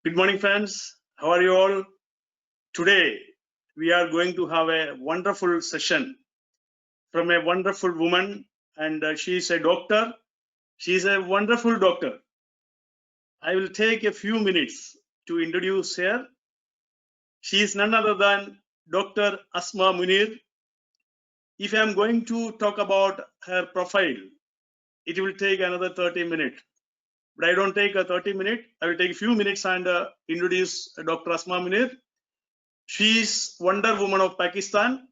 Good morning, friends. How are you all? Today, we are going to have a wonderful session from a wonderful woman, and she is a doctor. She is a wonderful doctor. I will take a few minutes to introduce her. She is none other than Dr. Asma Munir. If I am going to talk about her profile, it will take another 30 minutes. But I don't take a 30 minutes. I will take a few minutes and introduce Dr. Asma Munir. She is Wonder Woman of Pakistan,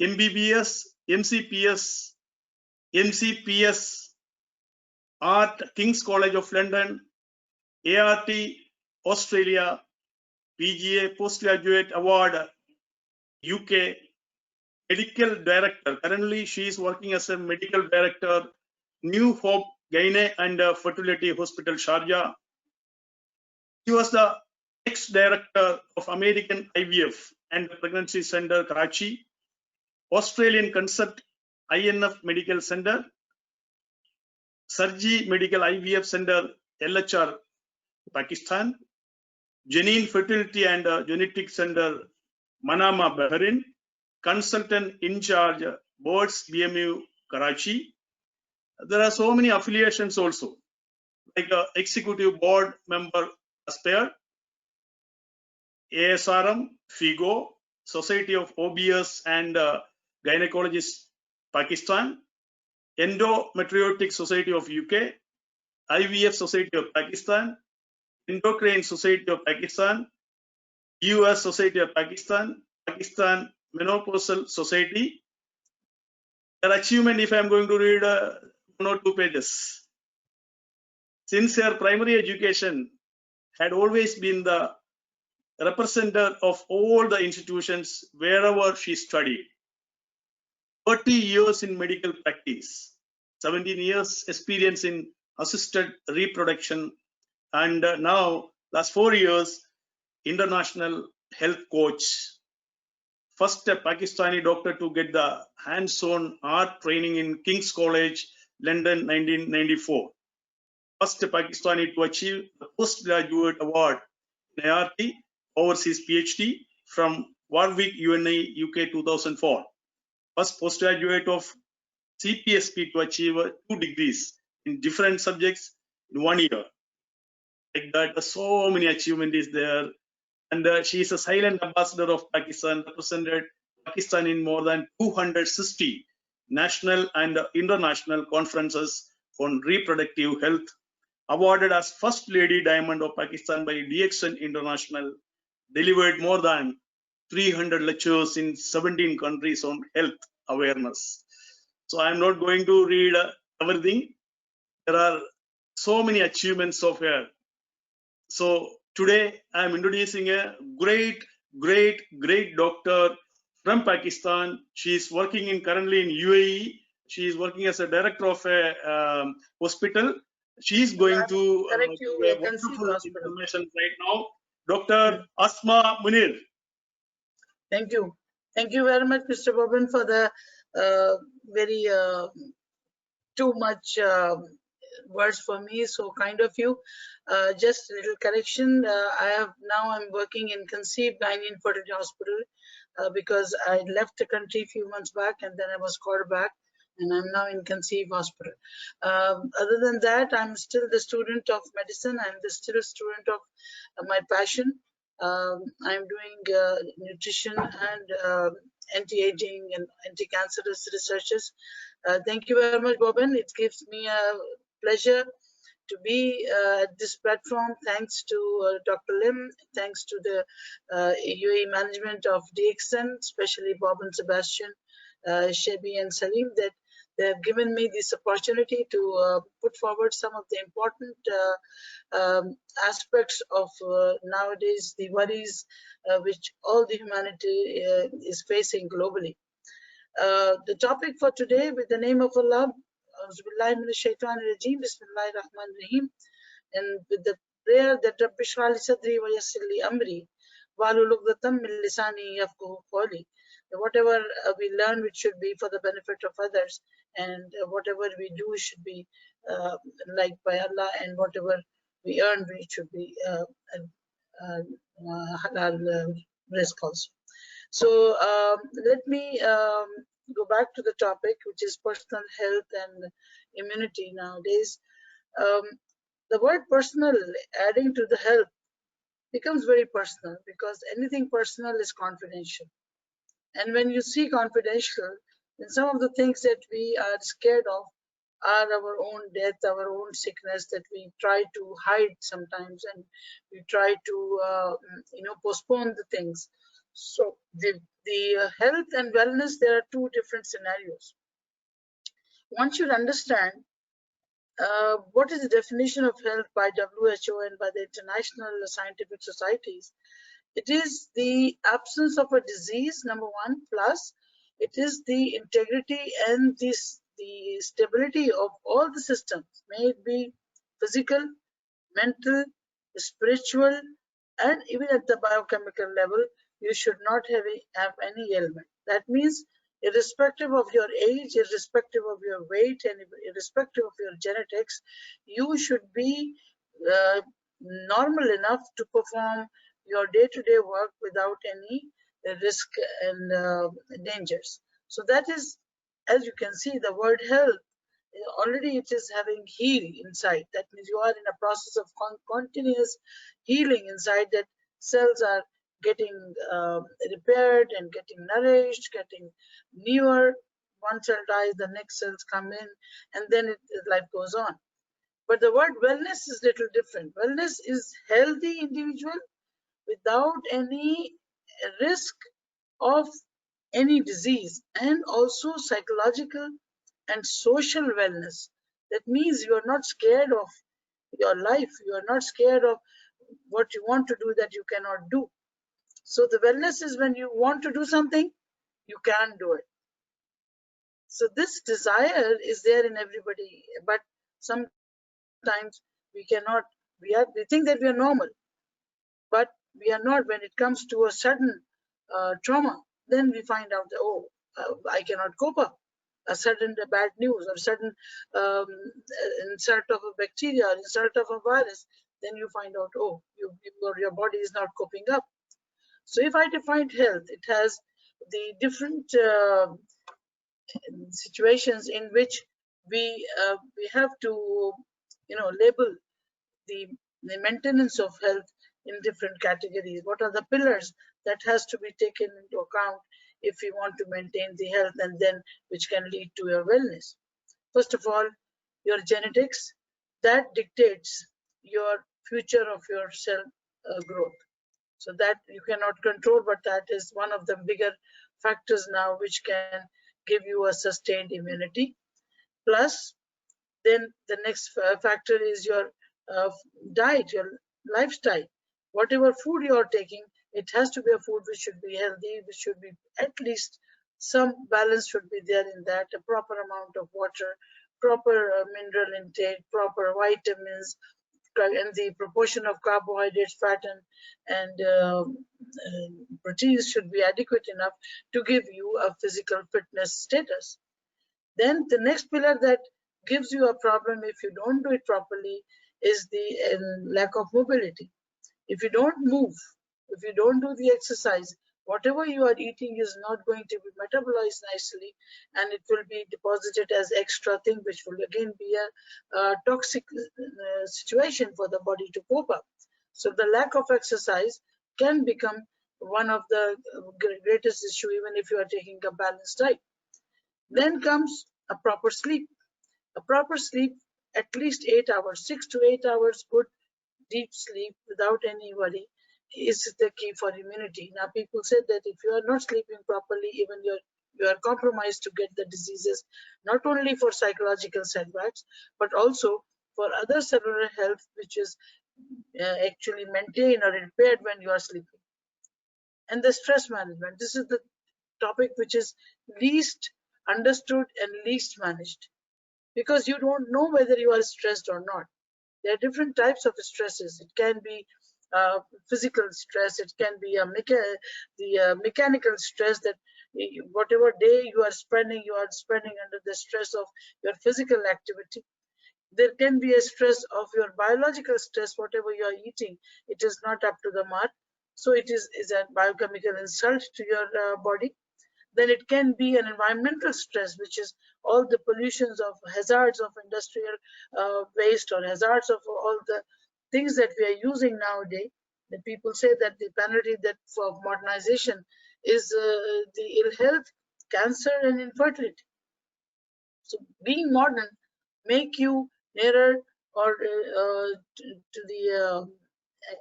MBBS, MCPS, Art, King's College of London, ART, Australia, PGA, Postgraduate Award, UK, Medical Director. Currently, she is working as a Medical Director, New Hope Gynae and Fertility Hospital, Sharjah. She was the ex-director of American IVF and Pregnancy Center, Karachi, Australian Concept INF Medical Center, Sarji Medical IVF Center, LHR, Pakistan, Janine Fertility and Genetic Center, Manama, Bahrain, Consultant in Charge, Boards BMU, Karachi. There are so many affiliations also, like Executive Board Member, Aspire, ASRM, FIGO, Society of OBS and Gynecologists, Pakistan, Endometriotic Society of UK, IVF Society of Pakistan, Endocrine Society of Pakistan, US Society of Pakistan, Pakistan Menopausal Society. Their achievement, if I am going to read 1 or 2 pages. Since her primary education had always been the representative of all the institutions wherever she studied. 30 years in medical practice, 17 years experience in assisted reproduction, and now last 4 years international health coach. First Pakistani doctor to get the hands-on art training in King's College, London, 1994. First Pakistani to achieve the postgraduate award in ART, overseas PhD from Warwick, UNI, UK, 2004. First postgraduate of CPSP to achieve 2 degrees in different subjects in 1 year. Like that, so many achievement is there. And she is a silent ambassador of Pakistan, represented Pakistan in more than 260 national and international conferences on reproductive health, awarded as First Lady Diamond of Pakistan by DXN International, delivered more than 300 lectures in 17 countries on health awareness. So I'm not going to read everything. There are so many achievements of her. So today I'm introducing a great doctor from Pakistan. She is working currently in UAE. She is working as a director of a hospital. She is going to give wonderful information right now. Dr. Asma Munir. Thank you. Thank you very much, Mr. Boban, for the very too much words for me. So kind of you. Just a little correction. I'm working in Conceive Gynae and Fertility Hospital because I left the country a few months back and then I was called back. And I'm now in Conceive Hospital. Other than that, I'm still the student of medicine. I'm still a student of my passion. I'm doing nutrition and anti-aging and anti-cancerous researches. Thank you very much, Boban. It gives me a pleasure to be at this platform. Thanks to Dr. Lim, thanks to the UAE management of DXN, especially Bob and Sebastian, Shebi and Salim, that they have given me this opportunity to put forward some of the important aspects of nowadays the worries which all the humanity is facing globally. The topic for today, with the name of Allah, Bismillahirrahmanirrahim, and with the prayer that Rabbi Shrah li Sadri wa Yassir li Amri Wahlul Uqdatam min Lisani Yafqahu Qawli. Whatever we learn, which should be for the benefit of others, and whatever we do should be liked by Allah, and whatever we earn, we should be risk also. So let me go back to the topic, which is personal health and immunity nowadays. Um, the word personal adding to the health becomes very personal, because anything personal is confidential. And when you see confidential, then some of the things that we are scared of are our own death, our own sickness that we try to hide sometimes, and we try to postpone the things. So the health and wellness, there are two different scenarios. One should understand what is the definition of health by WHO and by the international scientific societies. It is the absence of a disease, number one, plus it is the integrity and the stability of all the systems, may it be physical, mental, spiritual, and even at the biochemical level. You should not have any ailment. That means irrespective of your age, irrespective of your weight, and irrespective of your genetics, you should be normal enough to perform your day-to-day work without any risk and dangers. So that is, as you can see, the word health, already it is having heal inside. That means you are in a process of continuous healing inside, that cells are getting repaired and getting nourished, getting newer. One cell dies, the next cells come in, and then life goes on. But the word wellness is little different. Wellness is healthy individual without any risk of any disease, and also psychological and social wellness. That means you are not scared of your life, you are not scared of what you want to do that you cannot do. So the wellness is when you want to do something, you can do it. So this desire is there in everybody, but sometimes we cannot, we think that we are normal, but we are not. When it comes to a sudden trauma, then we find out that, oh, I cannot cope up. A sudden bad news, or sudden insult of a bacteria, or insult of a virus, then you find out, oh, your body is not coping up. So if I define health, it has the different situations in which we have to label the maintenance of health in different categories. What are the pillars that has to be taken into account if we want to maintain the health, and then which can lead to your wellness? First of all, your genetics, that dictates your future of your cell growth. So that you cannot control, but that is one of the bigger factors now which can give you a sustained immunity. Plus, then the next factor is your diet, your lifestyle. Whatever food you are taking, it has to be a food which should be healthy, which should be at least some balance should be there in that, a proper amount of water, proper mineral intake, proper vitamins, and the proportion of carbohydrates, fat, and proteins should be adequate enough to give you a physical fitness status. Then the next pillar that gives you a problem if you don't do it properly is the lack of mobility. If you don't move, if you don't do the exercise, whatever you are eating is not going to be metabolized nicely, and it will be deposited as extra thing, which will again be a toxic situation for the body to cope up. So the lack of exercise can become one of the greatest issue, even if you are taking a balanced diet. Then comes a proper sleep. A proper sleep, at least 8 hours, 6 to 8 hours, good deep sleep without any worry is the key for immunity. Now, people say that if you are not sleeping properly, even you are compromised to get the diseases, not only for psychological setbacks, but also for other cellular health, which is actually maintained or repaired when you are sleeping. And the stress management, this is the topic which is least understood and least managed, because you don't know whether you are stressed or not. There are different types of stresses. It can be physical stress. It can be mechanical stress, that whatever day you are spending under the stress of your physical activity. There can be a stress of your biological stress, whatever you are eating, it is not up to the mark. So it is a biochemical insult to your body. Then it can be an environmental stress, which is all the pollutions of hazards of industrial waste, or hazards of all the things that we are using nowadays. The people say that the penalty that for modernization is the ill health, cancer, and infertility. So being modern make you nearer or to the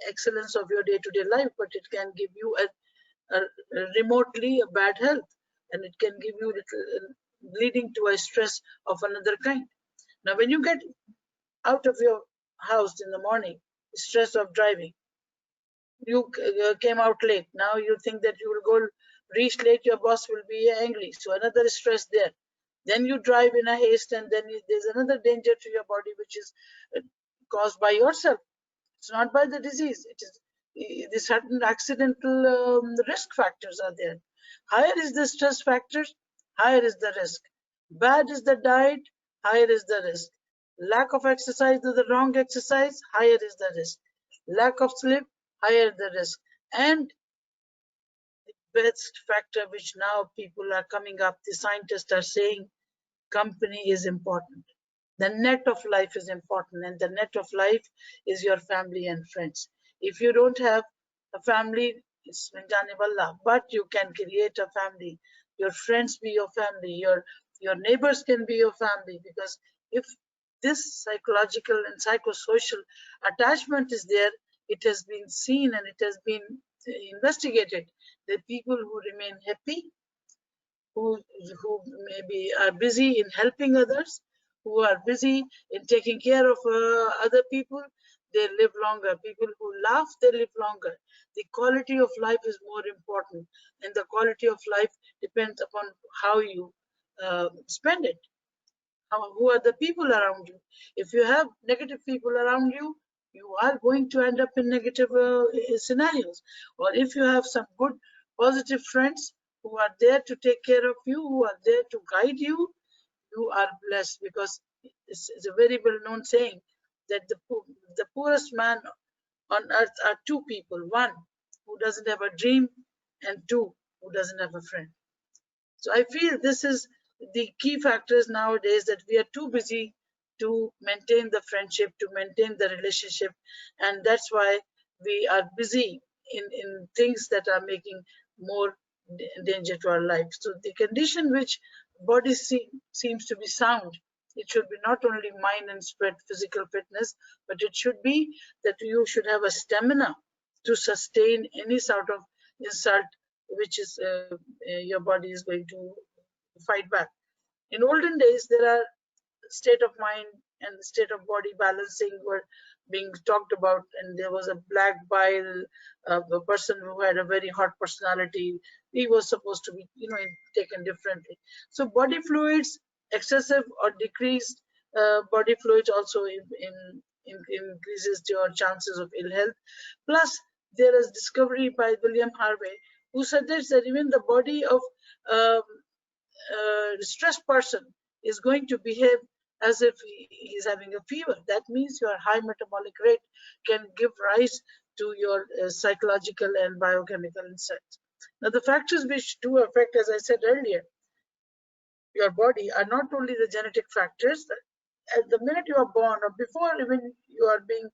excellence of your day-to-day life, but it can give you a remotely a bad health, and it can give you leading to a stress of another kind. Now, when you get out of your house in the morning, stress of driving, you came out late. Now you think that you will go reach late, your boss will be angry. So another stress there. Then you drive in a haste, and then there's another danger to your body, which is caused by yourself. It's not by the disease. It is the certain accidental risk factors are there. Higher is the stress factors, higher is the risk. Bad is the diet, higher is the risk. Lack of exercise or the wrong exercise, higher is the risk. Lack of sleep, higher the risk. And the best factor which now people are coming up, the scientists are saying, company is important. The net of life is important, and the net of life is your family and friends. If you don't have a family, it's Minjaniballah, but you can create a family. Your friends be your family, your neighbors can be your family, because if this psychological and psychosocial attachment is there, it has been seen and it has been investigated. The people who remain happy, who maybe are busy in helping others, who are busy in taking care of other people, they live longer. People who laugh, they live longer. The quality of life is more important, and the quality of life depends upon how you spend it. Who are the people around you? If you have negative people around you, you are going to end up in negative scenarios. Or if you have some good positive friends who are there to take care of you, who are there to guide you, you are blessed, because it's a very well-known saying that the poorest man on earth are two people: one who doesn't have a dream, and two who doesn't have a friend. So I feel this is the key factors nowadays, that we are too busy to maintain the friendship, to maintain the relationship, and that's why we are busy in things that are making more danger to our life. So the condition which body seems to be sound, it should be not only mind and spirit, physical fitness, but it should be that you should have a stamina to sustain any sort of insult which is your body is going to fight back. In olden days, there are state of mind and state of body balancing were being talked about, and there was a black bile, a person who had a very hot personality. He was supposed to be, taken differently. So body fluids, excessive or decreased body fluids also increases your chances of ill health. Plus, there is discovery by William Harvey, who suggests that even the body of um, stressed person is going to behave as if he's having a fever. That means your high metabolic rate can give rise to your psychological and biochemical insights. Now, the factors which do affect, as I said earlier, your body are not only the genetic factors. At the minute you are born, or before even you are being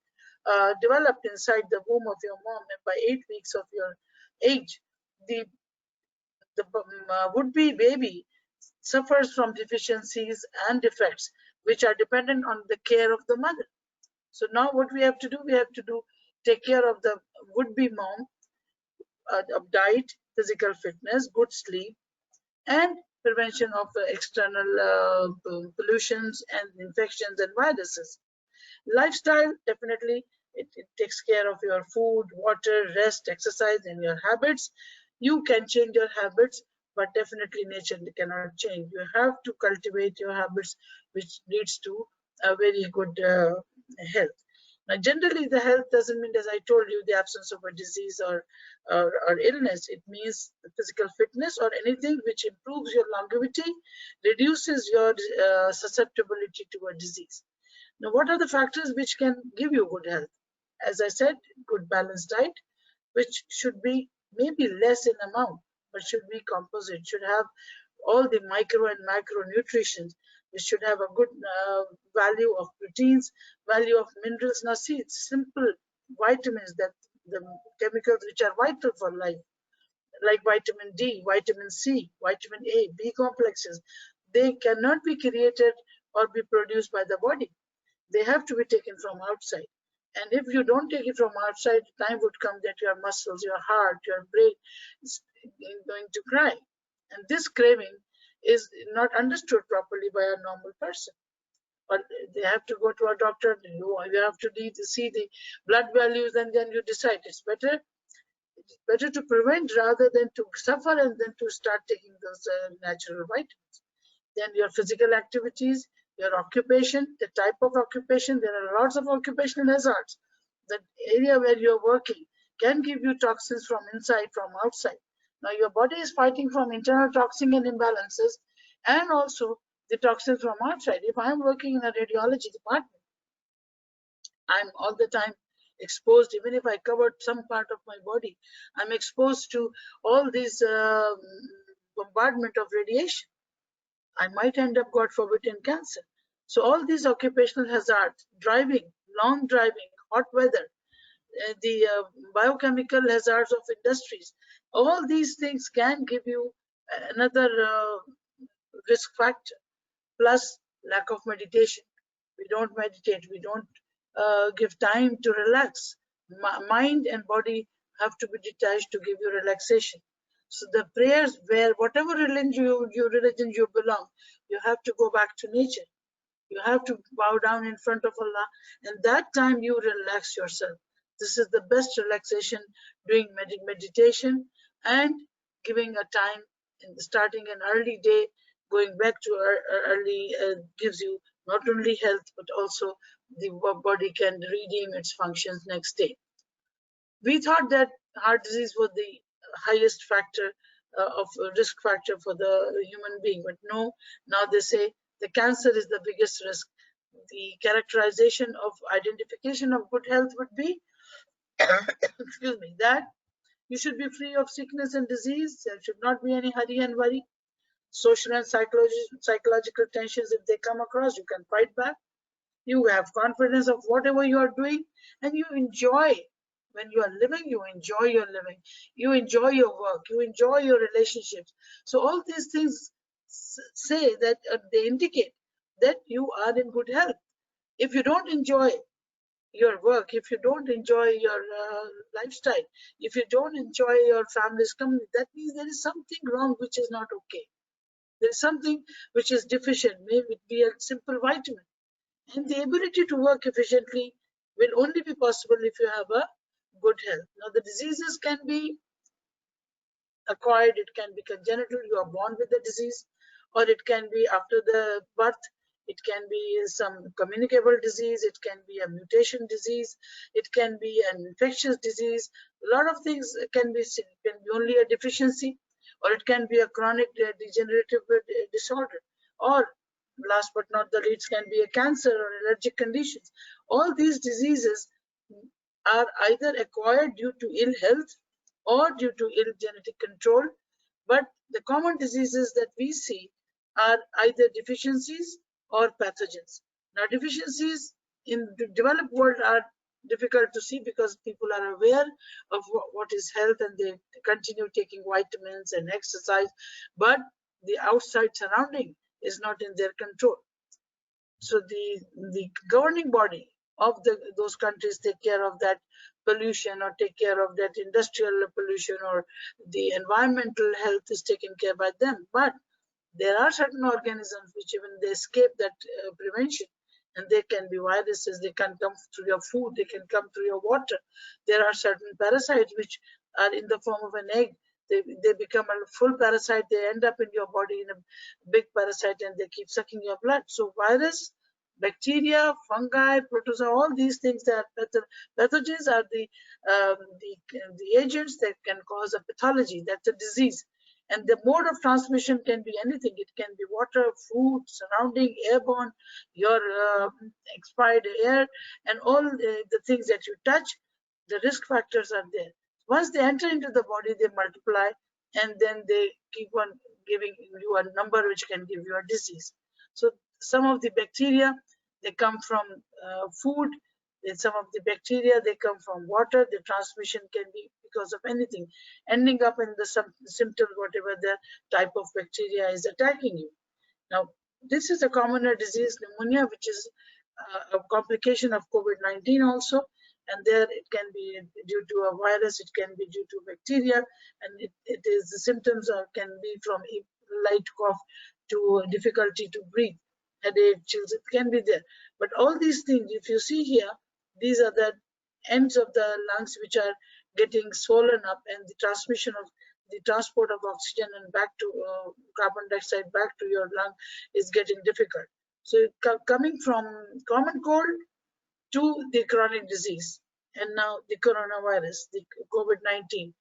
developed inside the womb of your mom, and by 8 weeks of your age, the would-be baby suffers from deficiencies and defects which are dependent on the care of the mother. So now what we have to do, take care of the would-be mom, of diet, physical fitness, good sleep, and prevention of external pollutions and infections and viruses. Lifestyle, definitely, it takes care of your food, water, rest, exercise, and your habits. You can change your habits, but definitely nature cannot change. You have to cultivate your habits, which leads to a very good health. Now, generally, the health doesn't mean, as I told you, the absence of a disease or illness. It means the physical fitness or anything which improves your longevity, reduces your susceptibility to a disease. Now, what are the factors which can give you good health? As I said, good balanced diet, which should be maybe less in amount, but should be composite, should have all the micro and macro nutrition. We should have a good value of proteins, value of minerals. Now see, it's simple vitamins, that the chemicals which are vital for life, like vitamin D, vitamin C, vitamin A, B complexes, they cannot be created or be produced by the body. They have to be taken from outside. And if you don't take it from outside, time would come that your muscles, your heart, your brain is going to cry. And this craving is not understood properly by a normal person. Or they have to go to a doctor, you have to see the blood values, and then you decide. It's better to prevent rather than to suffer and then to start taking those natural vitamins. Then your physical activities, your occupation, the type of occupation. There are lots of occupational hazards. The area where you're working can give you toxins from inside, from outside. Now your body is fighting from internal toxin and imbalances, and also the toxins from outside. If I'm working in a radiology department, I'm all the time exposed. Even if I covered some part of my body, I'm exposed to all this bombardment of radiation. I might end up, God forbid, in cancer. So all these occupational hazards, driving, long driving, hot weather, the biochemical hazards of industries, all these things can give you another risk factor. Plus lack of meditation. We don't meditate. We don't give time to relax. Mind and body have to be detached to give you relaxation. So the prayers, where whatever religion you belong, you have to go back to nature. You have to bow down in front of Allah, and that time you relax yourself. This is the best relaxation, doing meditation and giving a time in starting an early day, going back to early gives you not only health but also the body can redeem its functions next day. We thought that heart disease was the highest factor of risk factor for the human being, but no, now they say the cancer is the biggest risk. The characterization of identification of good health would be excuse me, that you should be free of sickness and disease. There should not be any hurry and worry. Social and psychological tensions, if they come across, you can fight back. You have confidence of whatever you are doing, and you enjoy. When you are living, you enjoy your living, you enjoy your work, you enjoy your relationships. So all these things say that they indicate that you are in good health. If you don't enjoy your work, if you don't enjoy your lifestyle, if you don't enjoy your family's company, that means there is something wrong which is not okay. There is something which is deficient. Maybe it be a simple vitamin. And the ability to work efficiently will only be possible if you have a good health. Now, the diseases can be acquired, it can be congenital, you are born with the disease, or it can be after the birth, it can be some communicable disease, it can be a mutation disease, it can be an infectious disease. A lot of things can be only a deficiency, or it can be a chronic degenerative disorder, or last but not the least can be a cancer or allergic conditions. All these diseases are either acquired due to ill health or due to ill genetic control, but the common diseases that we see are either deficiencies or pathogens. Now, deficiencies in the developed world are difficult to see because people are aware of what is health and they continue taking vitamins and exercise, but the outside surrounding is not in their control. So the governing body of those countries take care of that pollution or take care of that industrial pollution, or the environmental health is taken care by them. But there are certain organisms which even they escape that prevention, and they can be viruses, they can come through your food, they can come through your water. There are certain parasites which are in the form of an egg. They become a full parasite, they end up in your body in a big parasite and they keep sucking your blood. So virus, bacteria, fungi, protozoa, all these things that pathogens are the agents that can cause a pathology, that's a disease. And the mode of transmission can be anything. It can be water, food, surrounding, airborne, your expired air, and all the things that you touch. The risk factors are there. Once they enter into the body, they multiply, and then they keep on giving you a number which can give you a disease. So some of the bacteria, they come from food. Then some of the bacteria, they come from water. The transmission can be because of anything, ending up in the symptoms, whatever the type of bacteria is attacking you. Now, this is a commoner disease, pneumonia, which is a complication of COVID-19 also. And there it can be due to a virus, it can be due to bacteria, and it is the symptoms can be from light cough to difficulty to breathe, headache, chills, it can be there. But all these things, if you see here, these are the ends of the lungs which are getting swollen up, and the transmission of the transport of oxygen and back to carbon dioxide back to your lung is getting difficult. So coming from common cold to the chronic disease, and now the coronavirus, the COVID-19,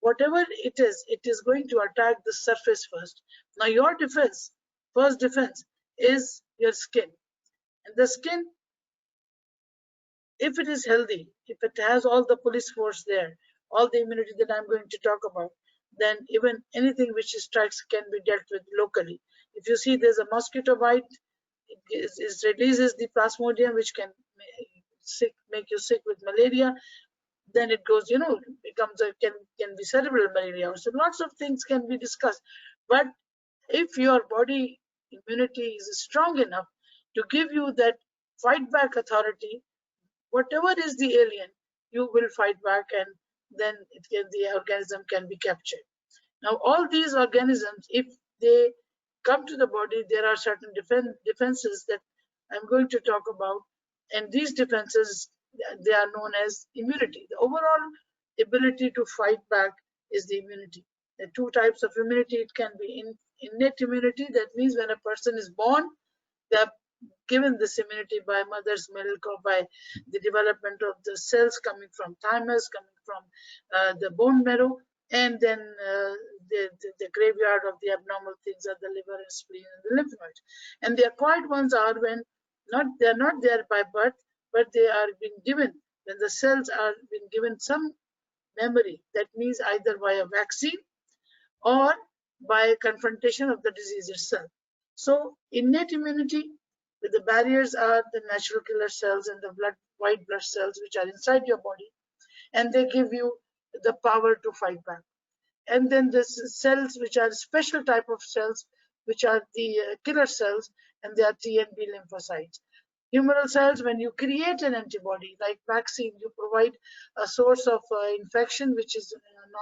whatever it is going to attack the surface first. Now your defense, first defense is your skin. And the skin, if it is healthy, if it has all the police force there, all the immunity that I'm going to talk about, then even anything which strikes can be dealt with locally. If you see there's a mosquito bite, it releases the plasmodium, which can make you sick with malaria. Then it goes, becomes can be cerebral malaria. So lots of things can be discussed. But if your body immunity is strong enough to give you that fight back authority, whatever is the alien, you will fight back, and then the organism can be captured. Now, all these organisms, if they come to the body, there are certain defenses that I'm going to talk about, and these defenses, they are known as immunity. The overall ability to fight back is the immunity. There are two types of immunity. It can be innate immunity. That means when a person is born, they are given this immunity by mother's milk or by the development of the cells coming from thymus, coming from the bone marrow, and then the graveyard of the abnormal things are the liver and spleen and the lymph nodes. And the acquired ones are when they're not there by birth, but they are being given when the cells are being given some memory. That means either by a vaccine or by confrontation of the disease itself. So innate immunity, with the barriers are the natural killer cells and the white blood cells which are inside your body, and they give you the power to fight back. And then the cells which are special type of cells, which are the killer cells, and they are T and B lymphocytes. Humoral cells, when you create an antibody like vaccine, you provide a source of infection which is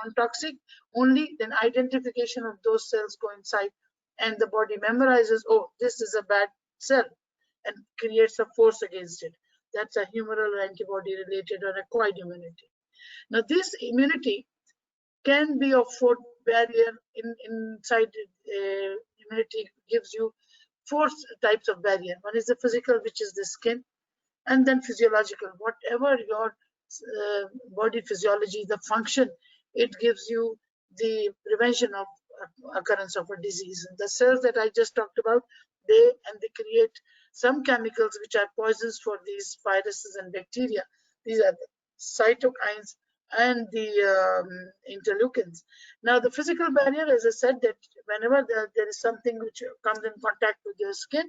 non-toxic only, then identification of those cells coincide, and the body memorizes, oh, this is a bad cell, and creates a force against it. That's a humoral antibody related or acquired immunity. Now this immunity can be of four barrier inside immunity gives you four types of barrier. One is the physical, which is the skin, and then physiological, whatever your body physiology, the function, it gives you the prevention of occurrence of a disease. And the cells that I just talked about, they create some chemicals which are poisons for these viruses and bacteria. These are the cytokines and the interleukins. Now the physical barrier, as I said, that whenever there is something which comes in contact with your skin,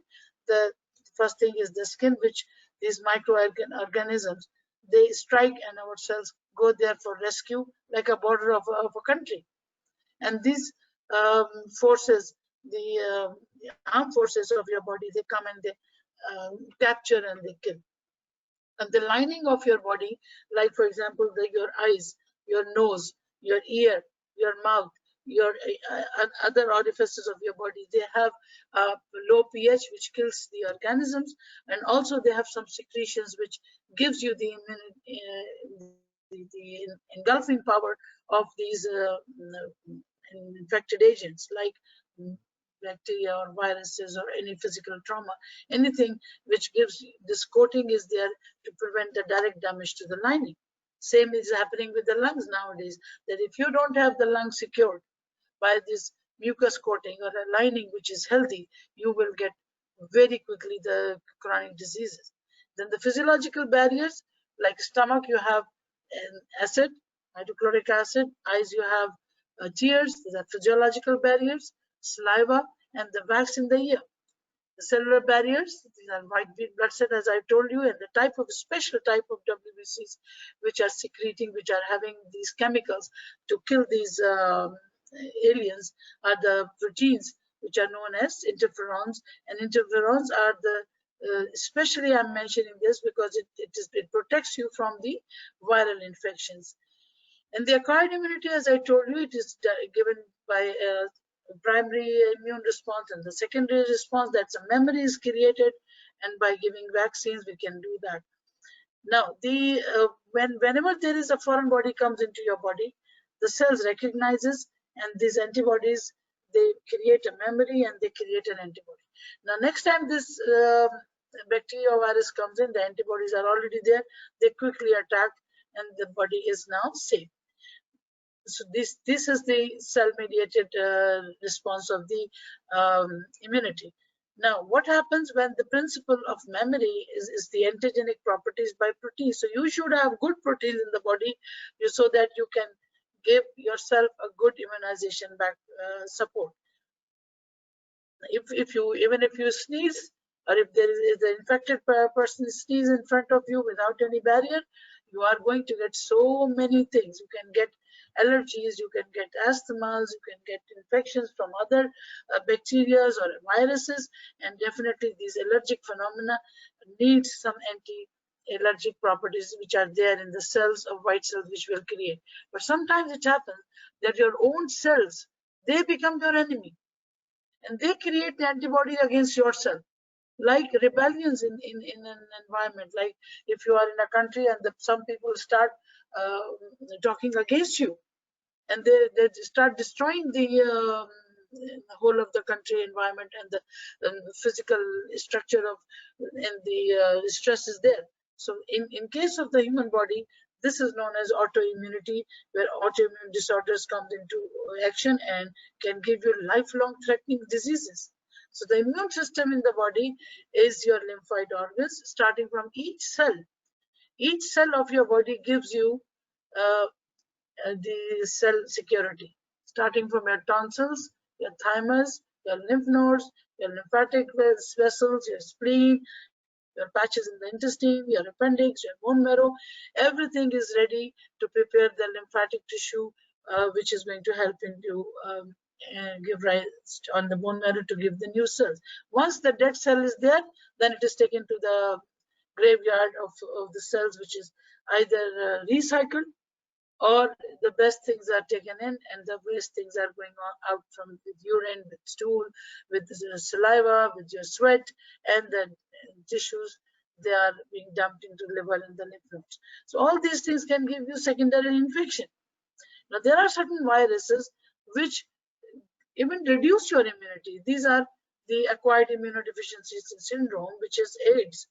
the first thing is the skin, which these microorganisms, they strike, and our cells go there for rescue, like a border of a country. And these forces, the armed forces of your body, they come and they capture and they kill. And the lining of your body, like for example, your eyes, your nose, your ear, your mouth, your other orifices of your body, they have low pH, which kills the organisms, and also they have some secretions which gives you the engulfing power of these infected agents, like bacteria or viruses or any physical trauma. Anything which gives this coating is there to prevent the direct damage to the lining. Same is happening with the lungs nowadays, that if you don't have the lungs secured by this mucus coating or a lining which is healthy, you will get very quickly the chronic diseases. Then the physiological barriers, like stomach, you have an acid, hydrochloric acid. Eyes, you have tears, the physiological barriers, saliva, and the wax in the ear. The cellular barriers, these are white blood cells, as I told you, and the type of special type of WBCs which are secreting, which are having these chemicals to kill these aliens are the proteins which are known as interferons, and interferons are the especially I'm mentioning this because it protects you from the viral infections. And the acquired immunity, as I told you, it is given by primary immune response, and the secondary response, that's a memory is created, and by giving vaccines we can do that. Now the whenever there is a foreign body comes into your body, the cells recognizes, and these antibodies, they create a memory and they create an antibody. Now next time this bacteria or virus comes in, the antibodies are already there, they quickly attack, and the body is now safe. So this is the cell mediated response of the immunity. Now what happens when the principle of memory is the antigenic properties by proteins? So you should have good proteins in the body so that you can give yourself a good immunization back support. If you even if you sneeze, or if there is an infected person sneeze in front of you without any barrier, you are going to get so many things. You can get allergies, you can get asthmas, you can get infections from other bacteria or viruses, and definitely these allergic phenomena need some anti-allergic properties which are there in the cells of white cells which will create. But sometimes it happens that your own cells, they become your enemy, and they create the antibody against yourself, like rebellions in an environment. Like if you are in a country and some people start talking against you, and they start destroying the whole of the country environment, and the physical structure of, and the stress is there. So in case of the human body, this is known as autoimmunity, where autoimmune disorders comes into action and can give you lifelong threatening diseases. So the immune system in the body is your lymphoid organs, starting from each cell. Each cell of your body gives you the cell security, starting from your tonsils, your thymus, your lymph nodes, your lymphatic vessels, your spleen, your patches in the intestine, your appendix, your bone marrow. Everything is ready to prepare the lymphatic tissue, which is going to help into give rise on the bone marrow to give the new cells. Once the dead cell is there, then it is taken to the graveyard of the cells, which is either recycled, or the best things are taken in and the waste things are going on out from with urine, with stool, with saliva, with your sweat, and the tissues, they are being dumped into liver and the lymph nodes. So all these things can give you secondary infection. Now there are certain viruses which even reduce your immunity. These are the acquired immunodeficiency syndrome, which is AIDS.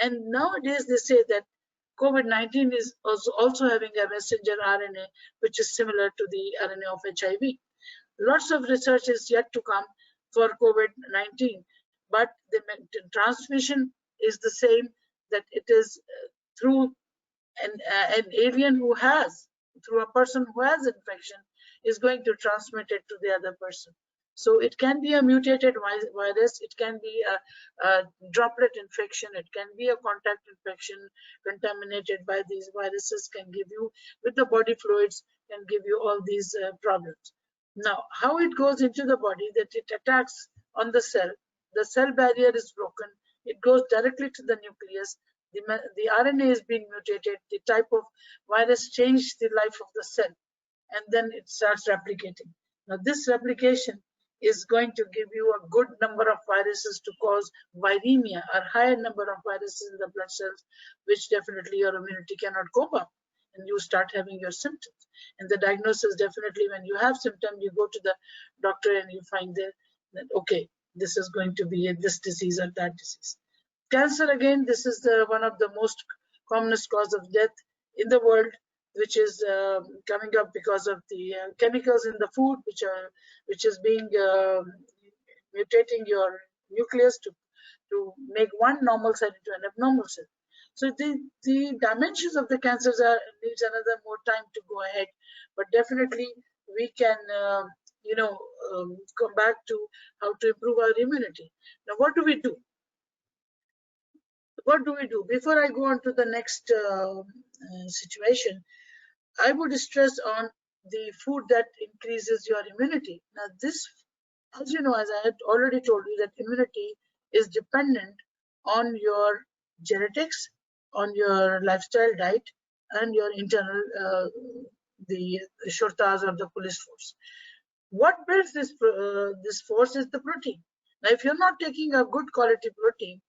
And nowadays they say that COVID-19 is also having a messenger RNA, which is similar to the RNA of HIV. Lots of research is yet to come for COVID-19, but the transmission is the same, that it is through an alien who has, through a person who has infection, is going to transmit it to the other person. So it can be a mutated virus, it can be a droplet infection, it can be a contact infection contaminated by these viruses, can give you, with the body fluids, can give you all these problems. Now, how it goes into the body, that it attacks on the cell barrier is broken, it goes directly to the nucleus, the RNA is being mutated, the type of virus changed the life of the cell, and then it starts replicating. Now this replication is going to give you a good number of viruses to cause viremia, or higher number of viruses in the blood cells, which definitely your immunity cannot cope up, and you start having your symptoms. And the diagnosis, definitely when you have symptoms, you go to the doctor and you find that okay, this is going to be this disease or that disease. Cancer, again, this is one of the most commonest cause of death in the world, which is coming up because of the chemicals in the food, which is being mutating your nucleus to make one normal cell into an abnormal cell. So the dimensions of the cancers needs another more time to go ahead, but definitely we can come back to how to improve our immunity. Now, what do we do? What do we do? Before I go on to the next situation, I would stress on the food that increases your immunity. Now, this, as you know, as I had already told you, that immunity is dependent on your genetics, on your lifestyle, diet, and your internal, the shurtas or the police force. What builds this force is the protein. Now, if you're not taking a good quality protein,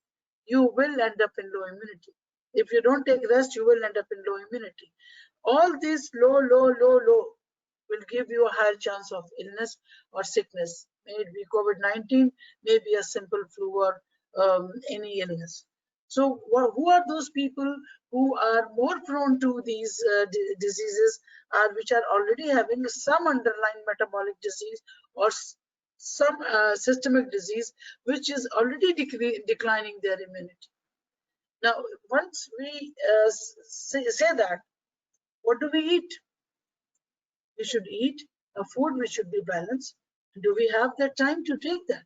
you will end up in low immunity. If you don't take rest, you will end up in low immunity. All this low will give you a higher chance of illness or sickness. May it be COVID-19, maybe a simple flu or any illness. So who are those people who are more prone to these diseases, which are already having some underlying metabolic disease or some systemic disease, which is already declining their immunity. Now, once we say that, what do we eat? We should eat a food which should be balanced. Do we have the time to take that?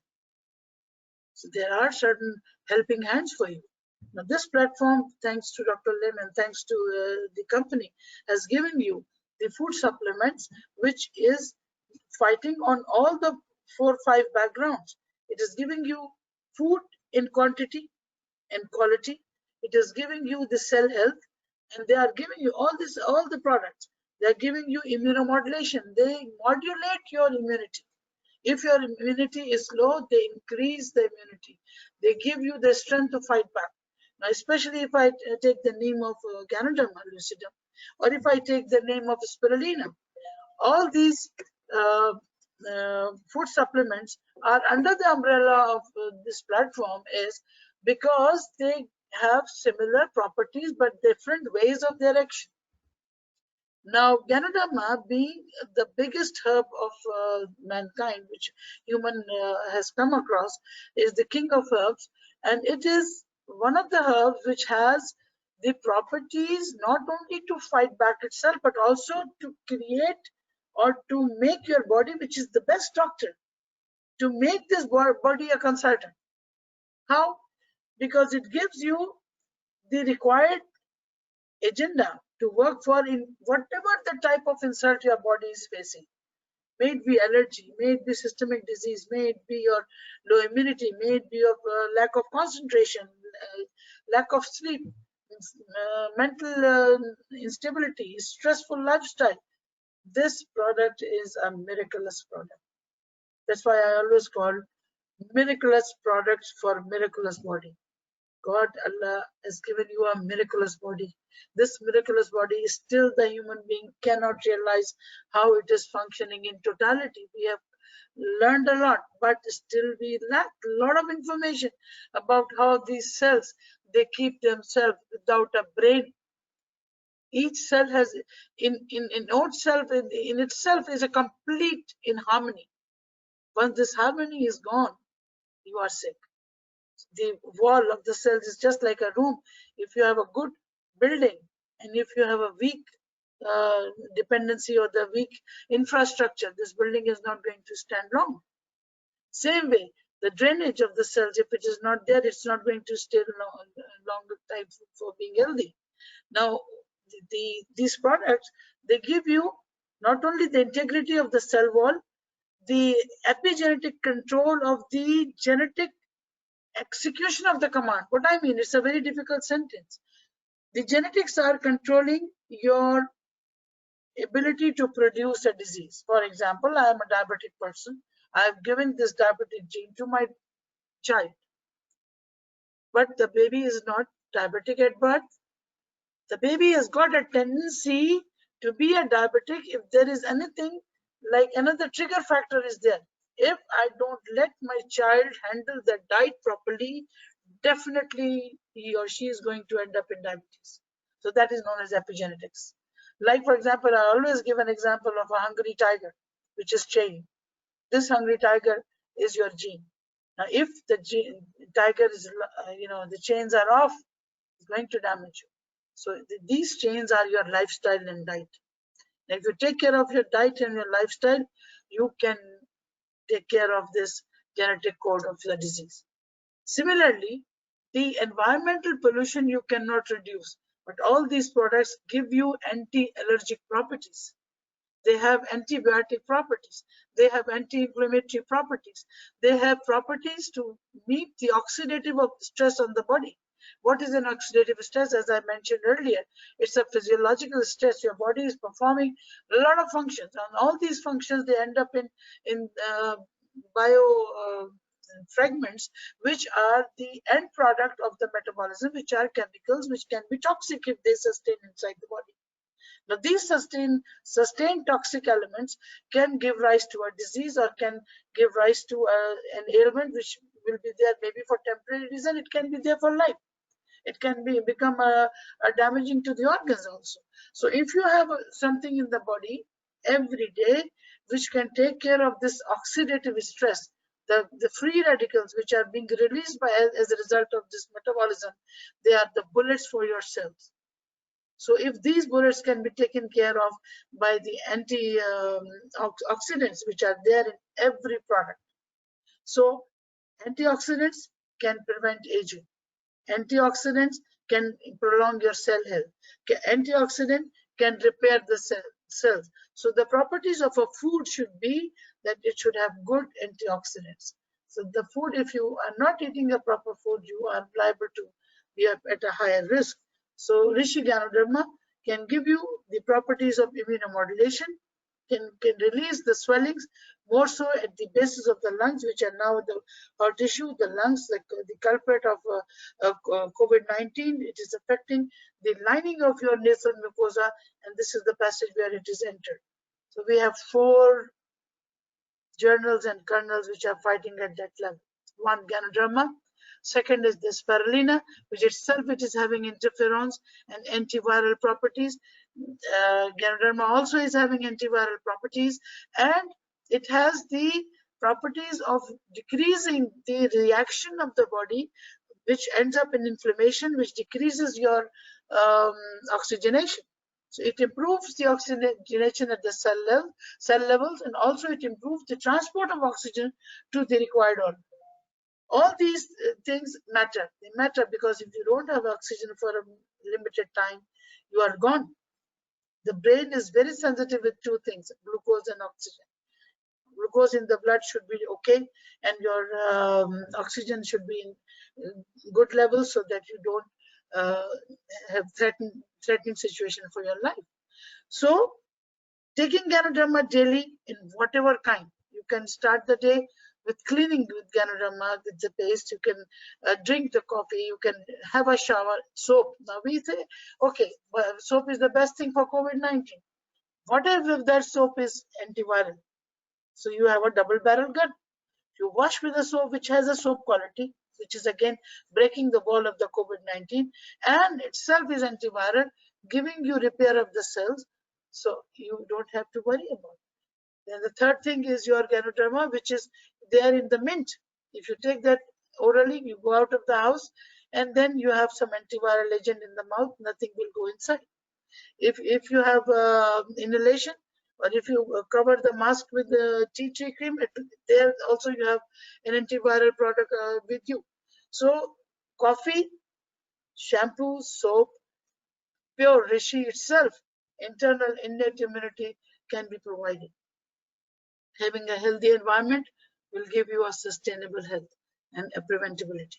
So there are certain helping hands for you. Now, this platform, thanks to Dr. Lim and thanks to the company, has given you the food supplements, which is fighting on all the 4 or 5 backgrounds. It is giving you food in quantity and quality. It is giving you the cell health, and they are giving you all the products. They are giving you immunomodulation. They modulate your immunity. If your immunity is low, they increase the immunity. They give you the strength to fight back. Now, especially if I take the name of Ganoderma lucidum, or if I take the name of spirulina, all these food supplements are under the umbrella of this platform is because they have similar properties but different ways of their action. Now, Ganoderma being the biggest herb of mankind, which human has come across, is the king of herbs, and it is one of the herbs which has the properties not only to fight back itself, but also to create or to make your body, which is the best doctor, to make this body a consultant. How? Because it gives you the required agenda to work for in whatever the type of insult your body is facing. May it be allergy, may it be systemic disease, may it be your low immunity, may it be your lack of concentration, lack of sleep, mental instability, stressful lifestyle. This product is a miraculous product. That's why I always call miraculous products for miraculous body. God, Allah has given you a miraculous body. This miraculous body is still the human being cannot realize how it is functioning in totality. We have learned a lot, but still we lack a lot of information about how these cells, they keep themselves without a brain. Each cell has in itself is a complete in harmony. Once this harmony is gone, you are sick. The wall of the cells is just like a room. If you have a good building and if you have a weak dependency or the weak infrastructure, this building is not going to stand long. Same way, the drainage of the cells, if it is not there, it's not going to stay longer time for being healthy. Now, these products, they give you not only the integrity of the cell wall, the epigenetic control of the genetic execution of the command. What I mean, it's a very difficult sentence. The genetics are controlling your ability to produce a disease. For example, I am a diabetic person. I have given this diabetic gene to my child, but the baby is not diabetic at birth. The baby has got a tendency to be a diabetic if there is anything like another trigger factor is there. If I don't let my child handle the diet properly, definitely he or she is going to end up in diabetes. So that is known as epigenetics. Like, for example, I always give an example of a hungry tiger, which is chained. This hungry tiger is your gene. Now, if the tiger is, the chains are off, it's going to damage you. So these chains are your lifestyle and diet. Now, if you take care of your diet and your lifestyle, you can take care of this genetic code of the disease. Similarly, the environmental pollution you cannot reduce, but all these products give you anti-allergic properties. They have antibiotic properties. They have anti-inflammatory properties. They have properties to meet the oxidative stress on the body. What is an oxidative stress? As I mentioned earlier, it's a physiological stress. Your body is performing a lot of functions, and all these functions, they end up in bio fragments, which are the end product of the metabolism, which are chemicals which can be toxic if they sustain inside the body. Now, these sustained toxic elements can give rise to a disease or can give rise to an ailment which will be there maybe for temporary reason. It can be there for life. It can become damaging to the organs also. So if you have something in the body every day which can take care of this oxidative stress, the free radicals which are being released as a result of this metabolism, they are the bullets for your cells. So if these bullets can be taken care of by the antioxidants which are there in every product. So antioxidants can prevent aging. Antioxidants can prolong your cell health. Antioxidant can repair the cells. So the properties of a food should be that it should have good antioxidants. So the food, if you are not eating a proper food, you are liable to be at a higher risk. So Rishi Ganoderma can give you the properties of immunomodulation, can release the swellings, more so at the bases of the lungs, which are now the heart tissue, the lungs, the culprit of COVID-19. It is affecting the lining of your nasal mucosa, and this is the passage where it is entered. So we have 4 journals and kernels which are fighting at that level. One, Ganoderma. Second is the spirulina, which itself it is having interferons and antiviral properties. Ganoderma also is having antiviral properties, and it has the properties of decreasing the reaction of the body, which ends up in inflammation, which decreases your oxygenation. So it improves the oxygenation at the cell levels, and also it improves the transport of oxygen to the required organ. All these things matter. They matter because if you don't have oxygen for a limited time, you are gone. The brain is very sensitive with 2 things, glucose and oxygen. Glucose in the blood should be okay, and your oxygen should be in good levels so that you don't have threatening situation for your life. So taking Ganoderma daily in whatever kind, you can start the day with cleaning with Ganoderma with the paste. You can drink the coffee. You can have a shower. Soap. Now we say, okay, well, soap is the best thing for COVID-19. What if that soap is antiviral? So you have a double-barrel gun. You wash with a soap which has a soap quality, which is again breaking the wall of the COVID-19, and itself is antiviral, giving you repair of the cells, so you don't have to worry about it. Then the third thing is your Ganoderma, which is there in the mint. If you take that orally, you go out of the house, and then you have some antiviral agent in the mouth, nothing will go inside. If you have inhalation, or if you cover the mask with the tea tree cream, there also you have an antiviral product with you. So coffee, shampoo, soap, pure Rishi itself, internal innate immunity can be provided. Having a healthy environment will give you a sustainable health and a preventability.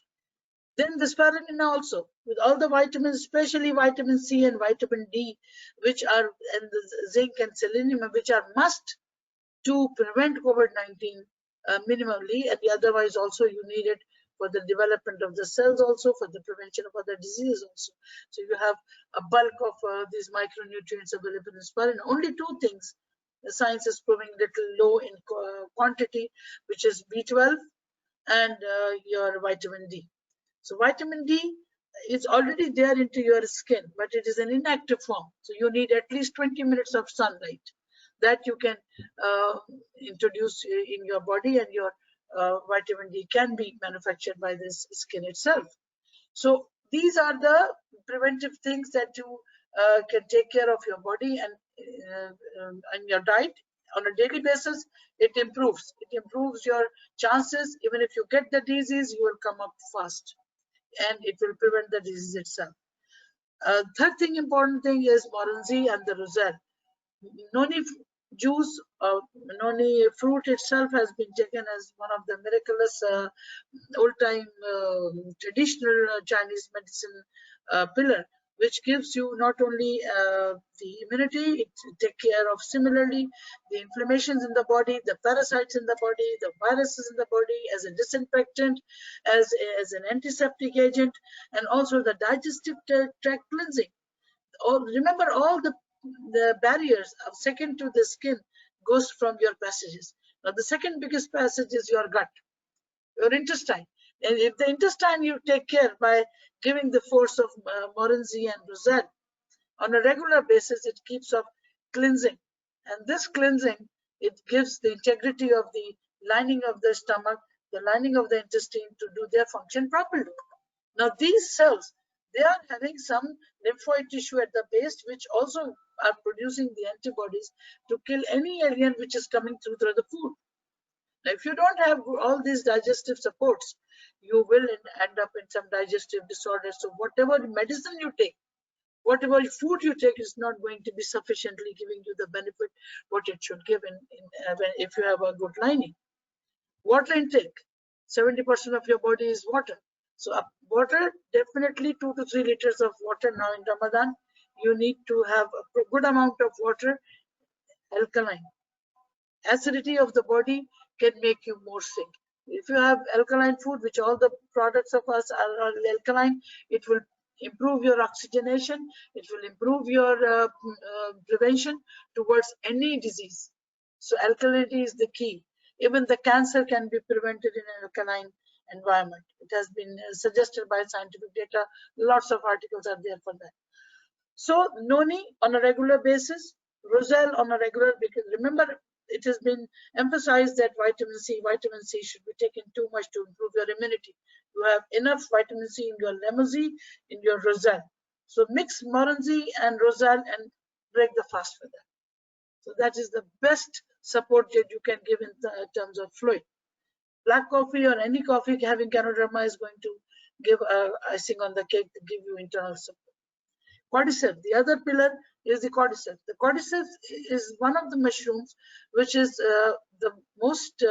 Then the spirulina also, with all the vitamins, especially vitamin C and vitamin D, which are, and the zinc and selenium, which are must to prevent COVID-19 minimally, and otherwise also you need it for the development of the cells, also for the prevention of other diseases also. So you have a bulk of these micronutrients available in spirulina. Only 2 things the science is proving little low in quantity, which is B12 and your vitamin D. So vitamin D it's already there into your skin, but it is an inactive form. So you need at least 20 minutes of sunlight that you can introduce in your body, and your vitamin D can be manufactured by this skin itself. So these are the preventive things that you can take care of your body and your diet on a daily basis. It improves your chances. Even if you get the disease, you will come up fast, and it will prevent the disease itself. Third thing, important thing is Moranzi and the Roselle. Noni juice, noni fruit itself has been taken as one of the miraculous old-time traditional Chinese medicine pillar, which gives you not only the immunity, it takes care of similarly the inflammations in the body, the parasites in the body, the viruses in the body, as a disinfectant, as an antiseptic agent, and also the digestive tract cleansing. Remember, all the barriers of second to the skin goes from your passages. Now the second biggest passage is your gut, your intestine. And if the intestine you take care by giving the force of Moranzi and Roselle on a regular basis, it keeps up cleansing. And this cleansing, it gives the integrity of the lining of the stomach, the lining of the intestine to do their function properly. Now these cells, they are having some lymphoid tissue at the base, which also are producing the antibodies to kill any alien which is coming through the food. Now, if you don't have all these digestive supports, you will end up in some digestive disorders. So whatever medicine you take, whatever food you take is not going to be sufficiently giving you the benefit what it should give if you have a good lining. Water intake, 70% of your body is water. So water, definitely 2 to 3 liters of water. Now in Ramadan, you need to have a good amount of water. Alkaline. Acidity of the body can make you more sick. If you have alkaline food, which all the products of us are alkaline, it will improve your oxygenation, it will improve your prevention towards any disease. So alkalinity is the key. Even the cancer can be prevented in an alkaline environment. It has been suggested by scientific data. Lots of articles are there for that. So noni on a regular basis, Roselle on a regular, because remember, it has been emphasized that vitamin C should be taken too much to improve your immunity. You have enough vitamin C in your Lemon, in your Roselle. So mix Moranzi and Roselle and break the fast with that. So that is the best support that you can give in terms of fluid. Black coffee or any coffee having Ganoderma is going to give icing on the cake to give you internal support. Cordyceps, the other pillar is the cordyceps. The cordyceps is one of the mushrooms which is the most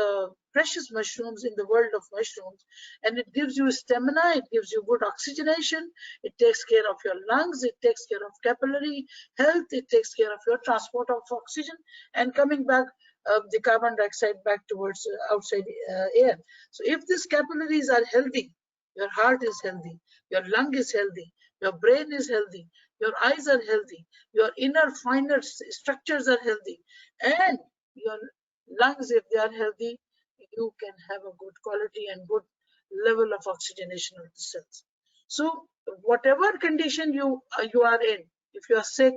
precious mushrooms in the world of mushrooms, and it gives you stamina, it gives you good oxygenation, it takes care of your lungs, it takes care of capillary health, it takes care of your transport of oxygen and coming back the carbon dioxide back towards outside air. So if these capillaries are healthy, your heart is healthy, your lung is healthy, your brain is healthy, your eyes are healthy, your inner finer structures are healthy, and your lungs, if they are healthy, you can have a good quality and good level of oxygenation of the cells. So whatever condition you are in, if you are sick,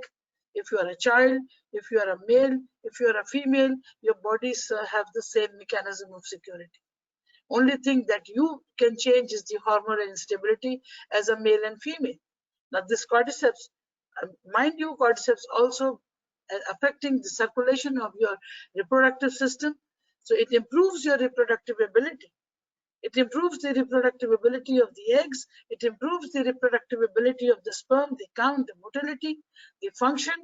if you are a child, if you are a male, if you are a female, your bodies have the same mechanism of security. Only thing that you can change is the hormonal instability as a male and female. Now this cordyceps, mind you, cordyceps also affecting the circulation of your reproductive system. So it improves your reproductive ability. It improves the reproductive ability of the eggs. It improves the reproductive ability of the sperm, the count, the motility, the function,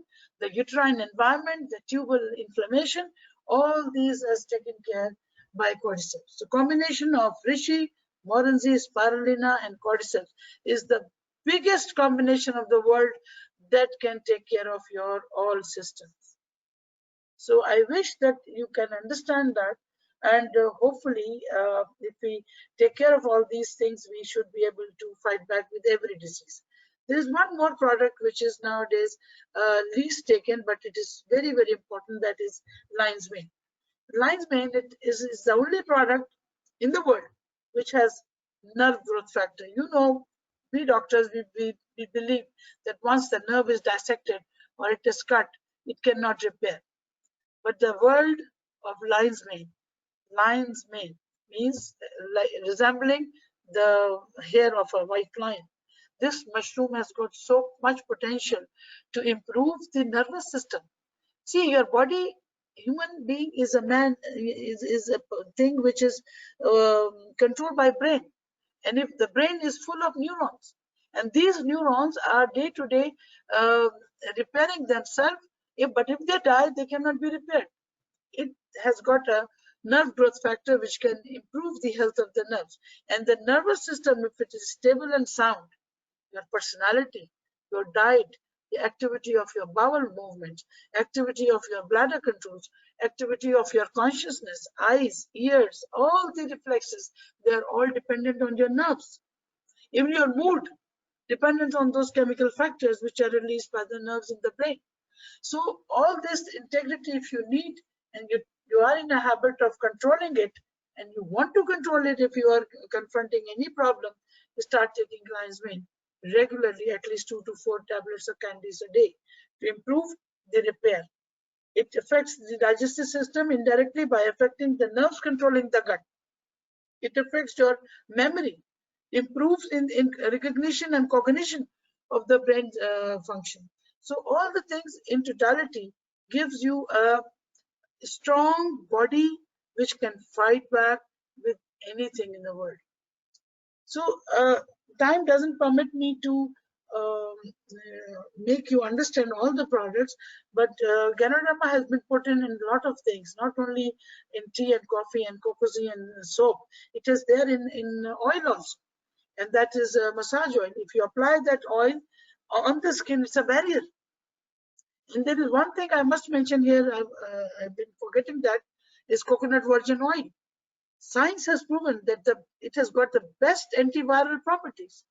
the uterine environment, the tubal inflammation. All these are taken care by cordyceps. So combination of reishi, Moranzi, spirulina, and cordyceps is the biggest combination of the world that can take care of your all systems. So I wish that you can understand that, and hopefully if we take care of all these things, we should be able to fight back with every disease. There is one more product which is nowadays least taken, but it is very, very important, that is lion's mane. Lion's mane is the only product in the world which has nerve growth factor. You know, We doctors, we believe that once the nerve is dissected or it is cut, it cannot repair. But the world of lion's mane means like resembling the hair of a white lion. This mushroom has got so much potential to improve the nervous system. See, your body, human being is a man, is a thing which is controlled by brain. And if the brain is full of neurons, and these neurons are day to day repairing themselves, but if they die, they cannot be repaired. It has got a nerve growth factor which can improve the health of the nerves. And the nervous system, if it is stable and sound, your personality, your diet, the activity of your bowel movements, activity of your bladder controls, activity of your consciousness, eyes, ears, all the reflexes, they are all dependent on your nerves. Even your mood dependent on those chemical factors which are released by the nerves in the brain. So all this integrity, if you need, and you are in a habit of controlling it, and you want to control it, if you are confronting any problem, you start taking lion's mane regularly, at least 2 to 4 tablets of candies a day to improve the repair. It affects the digestive system indirectly by affecting the nerves controlling the gut. It affects your memory, improves in recognition and cognition of the brain function. So all the things in totality gives you a strong body which can fight back with anything in the world. So time doesn't permit me to make you understand all the products, but Ganoderma has been put in a lot of things, not only in tea and coffee and cocoa and soap. It is there in oil also, and that is massage oil. If you apply that oil on the skin, it's a barrier. And there is one thing I must mention here, I've been forgetting, that is coconut virgin oil. Science has proven that it has got the best antiviral properties.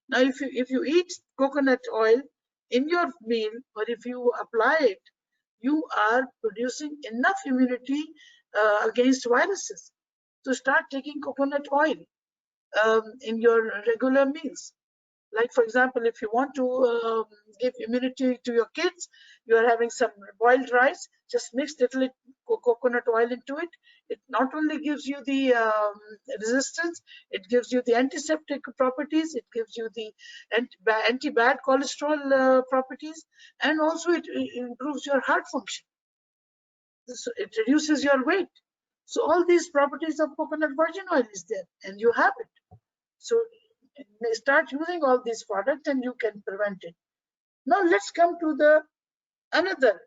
Now, if you eat coconut oil in your meal, or if you apply it, you are producing enough immunity against viruses. So start taking coconut oil in your regular meals. Like, for example, if you want to give immunity to your kids, you are having some boiled rice, just mix little coconut oil into it. It not only gives you the resistance, it gives you the antiseptic properties, it gives you the anti-bad cholesterol properties, and also it improves your heart function. So it reduces your weight. So all these properties of coconut virgin oil is there, and you have it. So start using all these products and you can prevent it. Now let's come to the another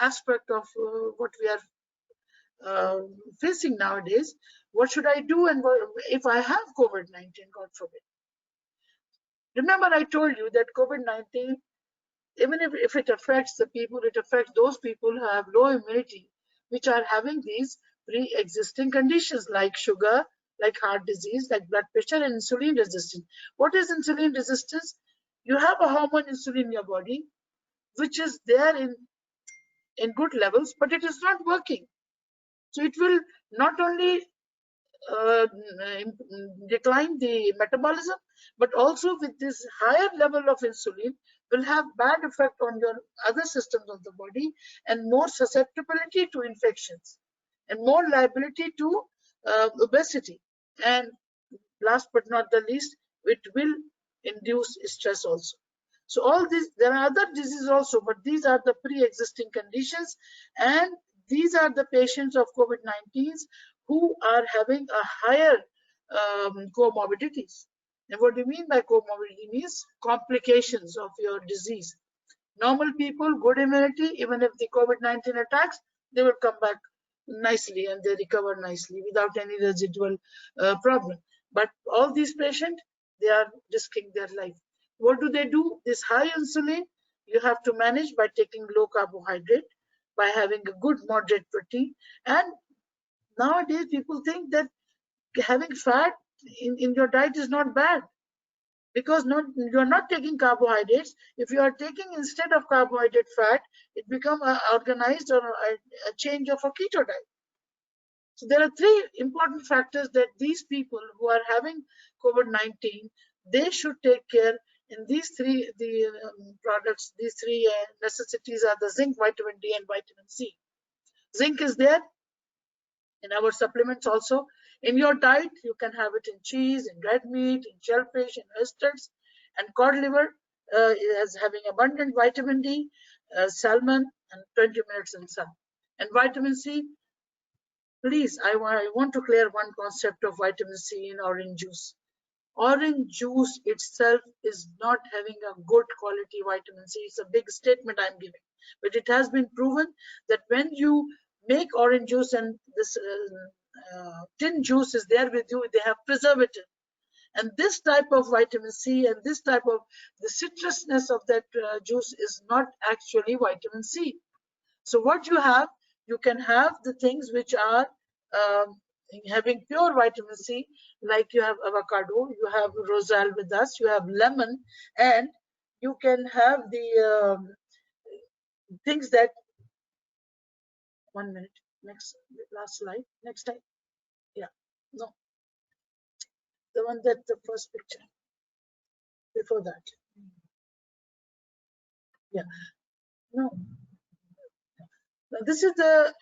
aspect of what we are facing nowadays. What should I do and if I have COVID-19, God forbid? Remember, I told you that COVID-19, even if it affects the people, it affects those people who have low immunity, which are having these pre-existing conditions like sugar, like heart disease, like blood pressure, and insulin resistance. What is insulin resistance? You have a hormone insulin in your body, which is there in good levels, but it is not working. So it will not only decline the metabolism, but also with this higher level of insulin will have bad effect on your other systems of the body, and more susceptibility to infections, and more liability to obesity, and last but not the least, it will induce stress also. So all these, there are other diseases also, but these are the pre-existing conditions, and these are the patients of COVID-19s who are having a higher comorbidities. And what do you mean by comorbidity? Means complications of your disease. Normal people, good immunity, even if the COVID-19 attacks, they will come back nicely and they recover nicely without any residual problem. But all these patients, they are risking their life. What do? This high insulin, you have to manage by taking low carbohydrate, by having a good moderate protein. And nowadays people think that having fat in your diet is not bad, because you are not taking carbohydrates. If you are taking instead of carbohydrate fat, it becomes organized or a change of a keto diet. So there are three important factors that these people who are having COVID-19, they should take care. In these three products, these three necessities are the zinc, vitamin D, and vitamin C. Zinc is there in our supplements also. In your diet, you can have it in cheese, in red meat, in shellfish, in oysters, and cod liver is having abundant vitamin D, salmon, and 20 minutes in sun. And vitamin C, please, I want to clear one concept of vitamin C in orange juice. Orange juice itself is not having a good quality vitamin C. It's a big statement I'm giving, but it has been proven that when you make orange juice and this tin juice is there with you, they have preservative. And this type of vitamin C and this type of the citrusness of that juice is not actually vitamin C. So what you can have the things which are having pure vitamin C, like you have avocado, you have rosal with us, you have lemon, and you can have the things that, 1 minute, last slide, next time. Yeah, no, the one that the first picture, before that. Yeah, no. Now this is the,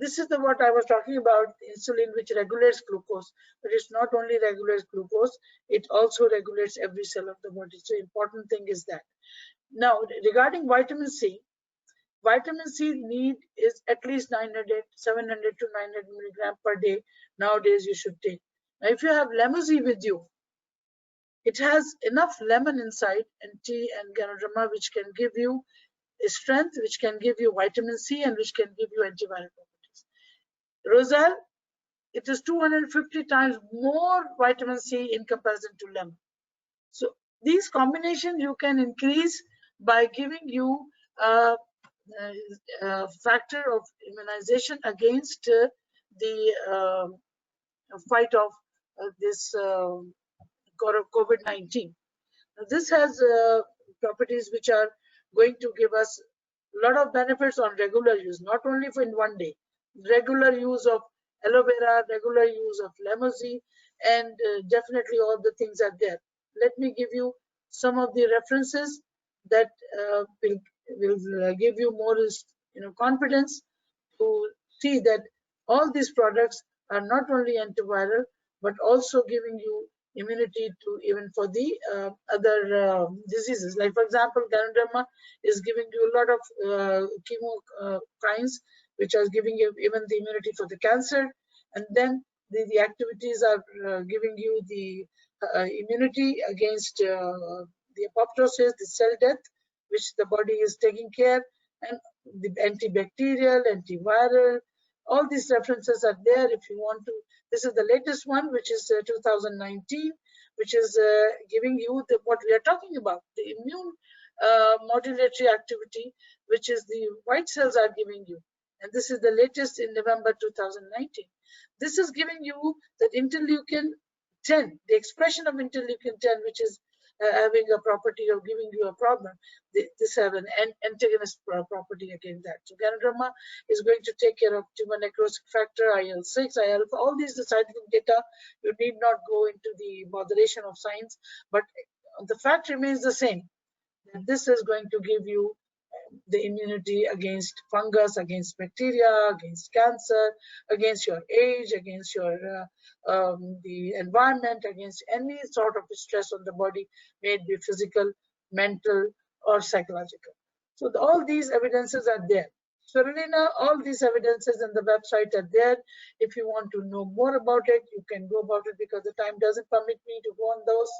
this is the what I was talking about, insulin, which regulates glucose. But it's not only regulates glucose, it also regulates every cell of the body. So important thing is that. Now regarding vitamin C need is at least 700 to 900 milligram per day. Nowadays you should take. Now if you have lemon with you, it has enough lemon inside and tea and Ganoderma, which can give you strength, which can give you vitamin C, and which can give you antiviral properties. Rosal, it is 250 times more vitamin C in comparison to lemon. So these combinations you can increase by giving you a factor of immunization against the fight of this COVID-19. This has properties which are going to give us a lot of benefits on regular use, not only for in one day. Regular use of aloe vera, regular use of lemon, and definitely all the things are there. Let me give you some of the references that will give you more confidence to see that all these products are not only antiviral but also giving you immunity to even for the other diseases. Like for example, Ganoderma is giving you a lot of chemokines, which are giving you even the immunity for the cancer, and then the activities are giving you the immunity against the apoptosis, the cell death, which the body is taking care, and the antibacterial, antiviral. All these references are there if you want to. This is the latest one, which is 2019, which is giving you what we are talking about, the immune modulatory activity, which is the white cells are giving you. And this is the latest in November 2019. This is giving you that interleukin 10, the expression of interleukin 10, which is having a property of giving you a problem. This have an antagonist property against that. So Ganoderma is going to take care of tumor necrosis factor, IL-6, IL, all these scientific data. You need not go into the moderation of science, but the fact remains the same. That this is going to give you the immunity against fungus, against bacteria, against cancer, against your age, against your the environment, against any sort of stress on the body, may it be physical, mental, or psychological. So all these evidences are there. Spirulina, all these evidences on the website are there. If you want to know more about it, you can go about it, because the time doesn't permit me to go on those.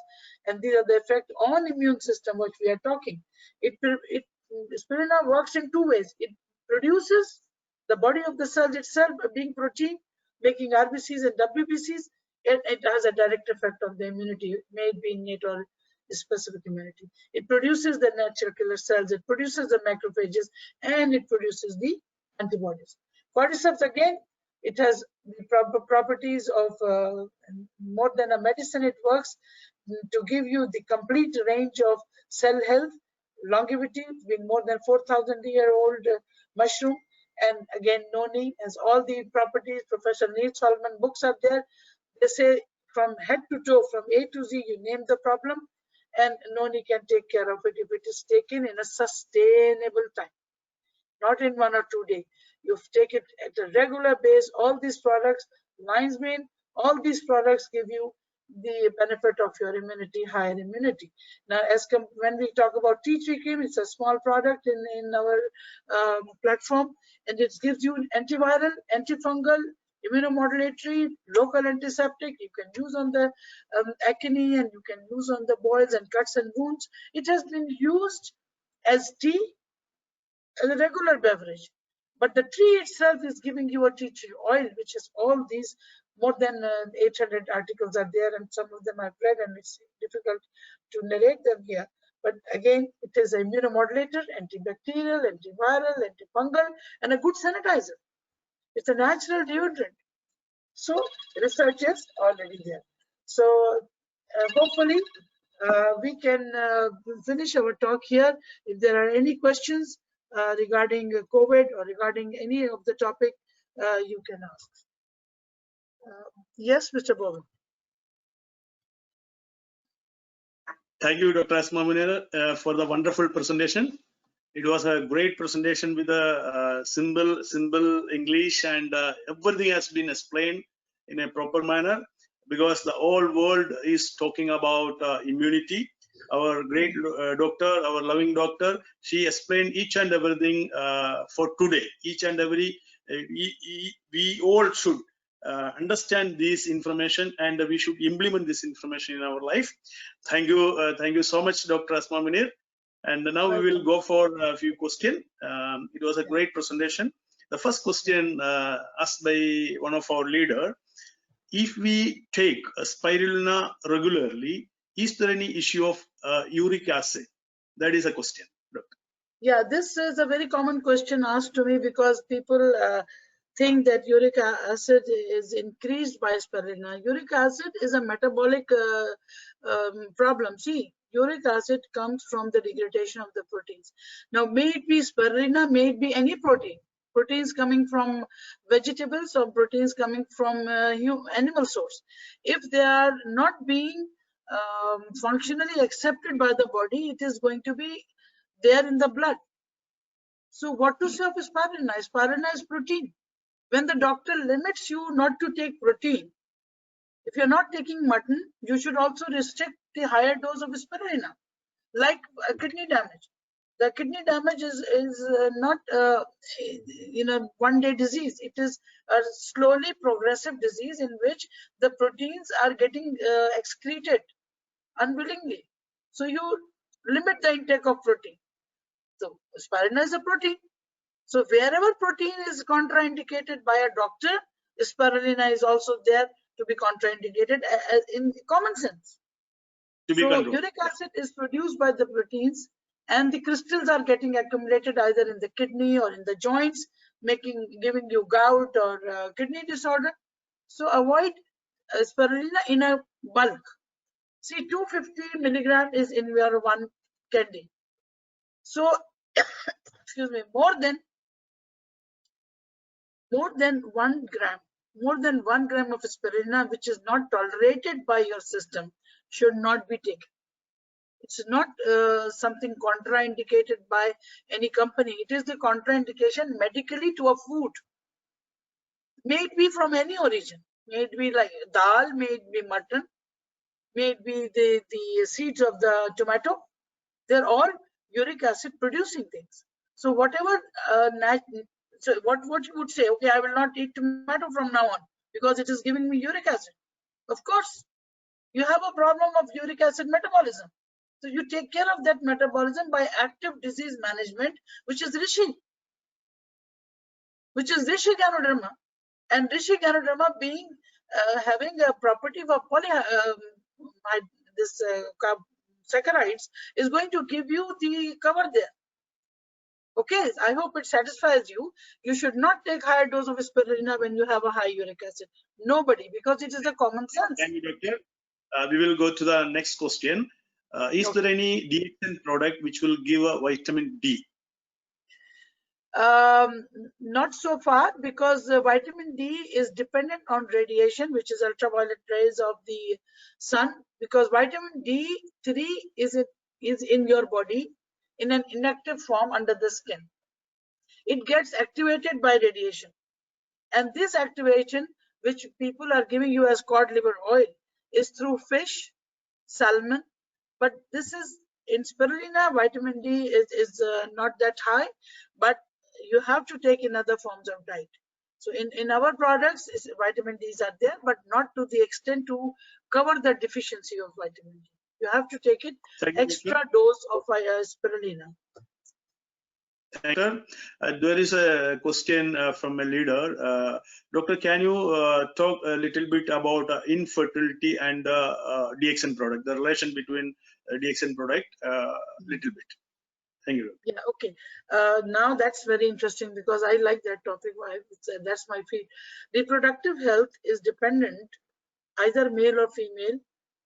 And these are the effect on immune system which we are talking. Spirulina works in two ways. It produces the body of the cells itself, being protein, making RBCs and WBCs, and it has a direct effect on the immunity, may it be innate or specific immunity. It produces the natural killer cells, it produces the macrophages, and it produces the antibodies. Cordyceps, again, it has the properties of more than a medicine. It works to give you the complete range of cell health, longevity, being more than 4,000-year-old mushroom, And again, Noni has all the properties. Professor Neil Solomon books are there. They say from head to toe, from A to Z, you name the problem, and Noni can take care of it if it is taken in a sustainable time, not in 1 or 2 days. You take it at a regular base. All these products, lion's mane, all these products give you the benefit of your immunity, higher immunity. Now, when we talk about tea tree cream, it's a small product in our platform, and it gives you antiviral, antifungal, immunomodulatory, local antiseptic. You can use on the acne, and you can use on the boils and cuts and wounds. It has been used as tea, as a regular beverage, but the tree itself is giving you a tea tree oil, which is all these. More than 800 articles are there, and some of them I've read, and it's difficult to narrate them here. But again, it is an immunomodulator, antibacterial, antiviral, antifungal, and a good sanitizer. It's a natural deodorant. So research is already there. So hopefully we can finish our talk here. If there are any questions regarding COVID or regarding any of the topic, you can ask. Yes, Mr. Bowen. Thank you, Dr. Asma Munir, for the wonderful presentation. It was a great presentation with a simple English, and everything has been explained in a proper manner, because the whole world is talking about immunity. Our great doctor, our loving doctor, she explained each and everything for today. Each and every, we all should understand this information, and we should implement this information in our life. Thank you so much, Dr. Asma Munir. And now we will go for a few questions. It was a great presentation. The first question asked by one of our leader: if we take spirulina regularly, is there any issue of uric acid? That is a question, Doctor. Yeah, this is a very common question asked to me, because people think that uric acid is increased by spirulina. Uric acid is a metabolic problem. See, uric acid comes from the degradation of the proteins. Now, may it be spirulina, may it be any protein. Proteins coming from vegetables or proteins coming from animal source. If they are not being functionally accepted by the body, it is going to be there in the blood. So what to say of spirulina? Spirulina is protein. When the doctor limits you not to take protein, if you're not taking mutton, you should also restrict the higher dose of spirulina. Like kidney damage. The kidney damage is not one-day disease. It is a slowly progressive disease in which the proteins are getting excreted unwillingly. So you limit the intake of protein. So spirulina is a protein. So wherever protein is contraindicated by a doctor, spirulina is also there to be contraindicated in common sense. So uric acid is produced by the proteins, and the crystals are getting accumulated either in the kidney or in the joints, giving you gout or kidney disorder. So avoid spirulina in a bulk. See, 250 milligram is in your one kidney. So, excuse me, more than 1 gram of spirulina, which is not tolerated by your system, should not be taken. It's not something contraindicated by any company. It is the contraindication medically to a food. May it be from any origin. May it be like dal, may it be mutton, may it be the seeds of the tomato. They're all uric acid producing things. So whatever so what you would say, okay, I will not eat tomato from now on because it is giving me uric acid. Of course, you have a problem of uric acid metabolism. So you take care of that metabolism by active disease management, which is Rishi Ganoderma. And Rishi Ganoderma being having a property of saccharides is going to give you the cover there. Okay, I hope it satisfies you. You should not take higher dose of spirulina when you have a high uric acid. Nobody, because it is a common sense. Thank you, doctor. We will go to the next question. Is there any DXN product which will give a vitamin D? Not so far, because vitamin D is dependent on radiation, which is ultraviolet rays of the sun, because vitamin D3 is in your body in an inactive form under the skin. It gets activated by radiation, and this activation, which people are giving you as cod liver oil, is through fish, salmon. But this is in spirulina, vitamin D is not that high, but you have to take in other forms of diet. So in our products, vitamin D's are there, but not to the extent to cover the deficiency of vitamin D. You have to take it extra dose of spirulina. Doctor, there is a question from a leader. Doctor, can you talk a little bit about infertility and DXN product, the relation between DXN product, little bit. Thank you. Yeah, okay. Now that's very interesting, because I like that topic. That's my field. Reproductive health is dependent, either male or female,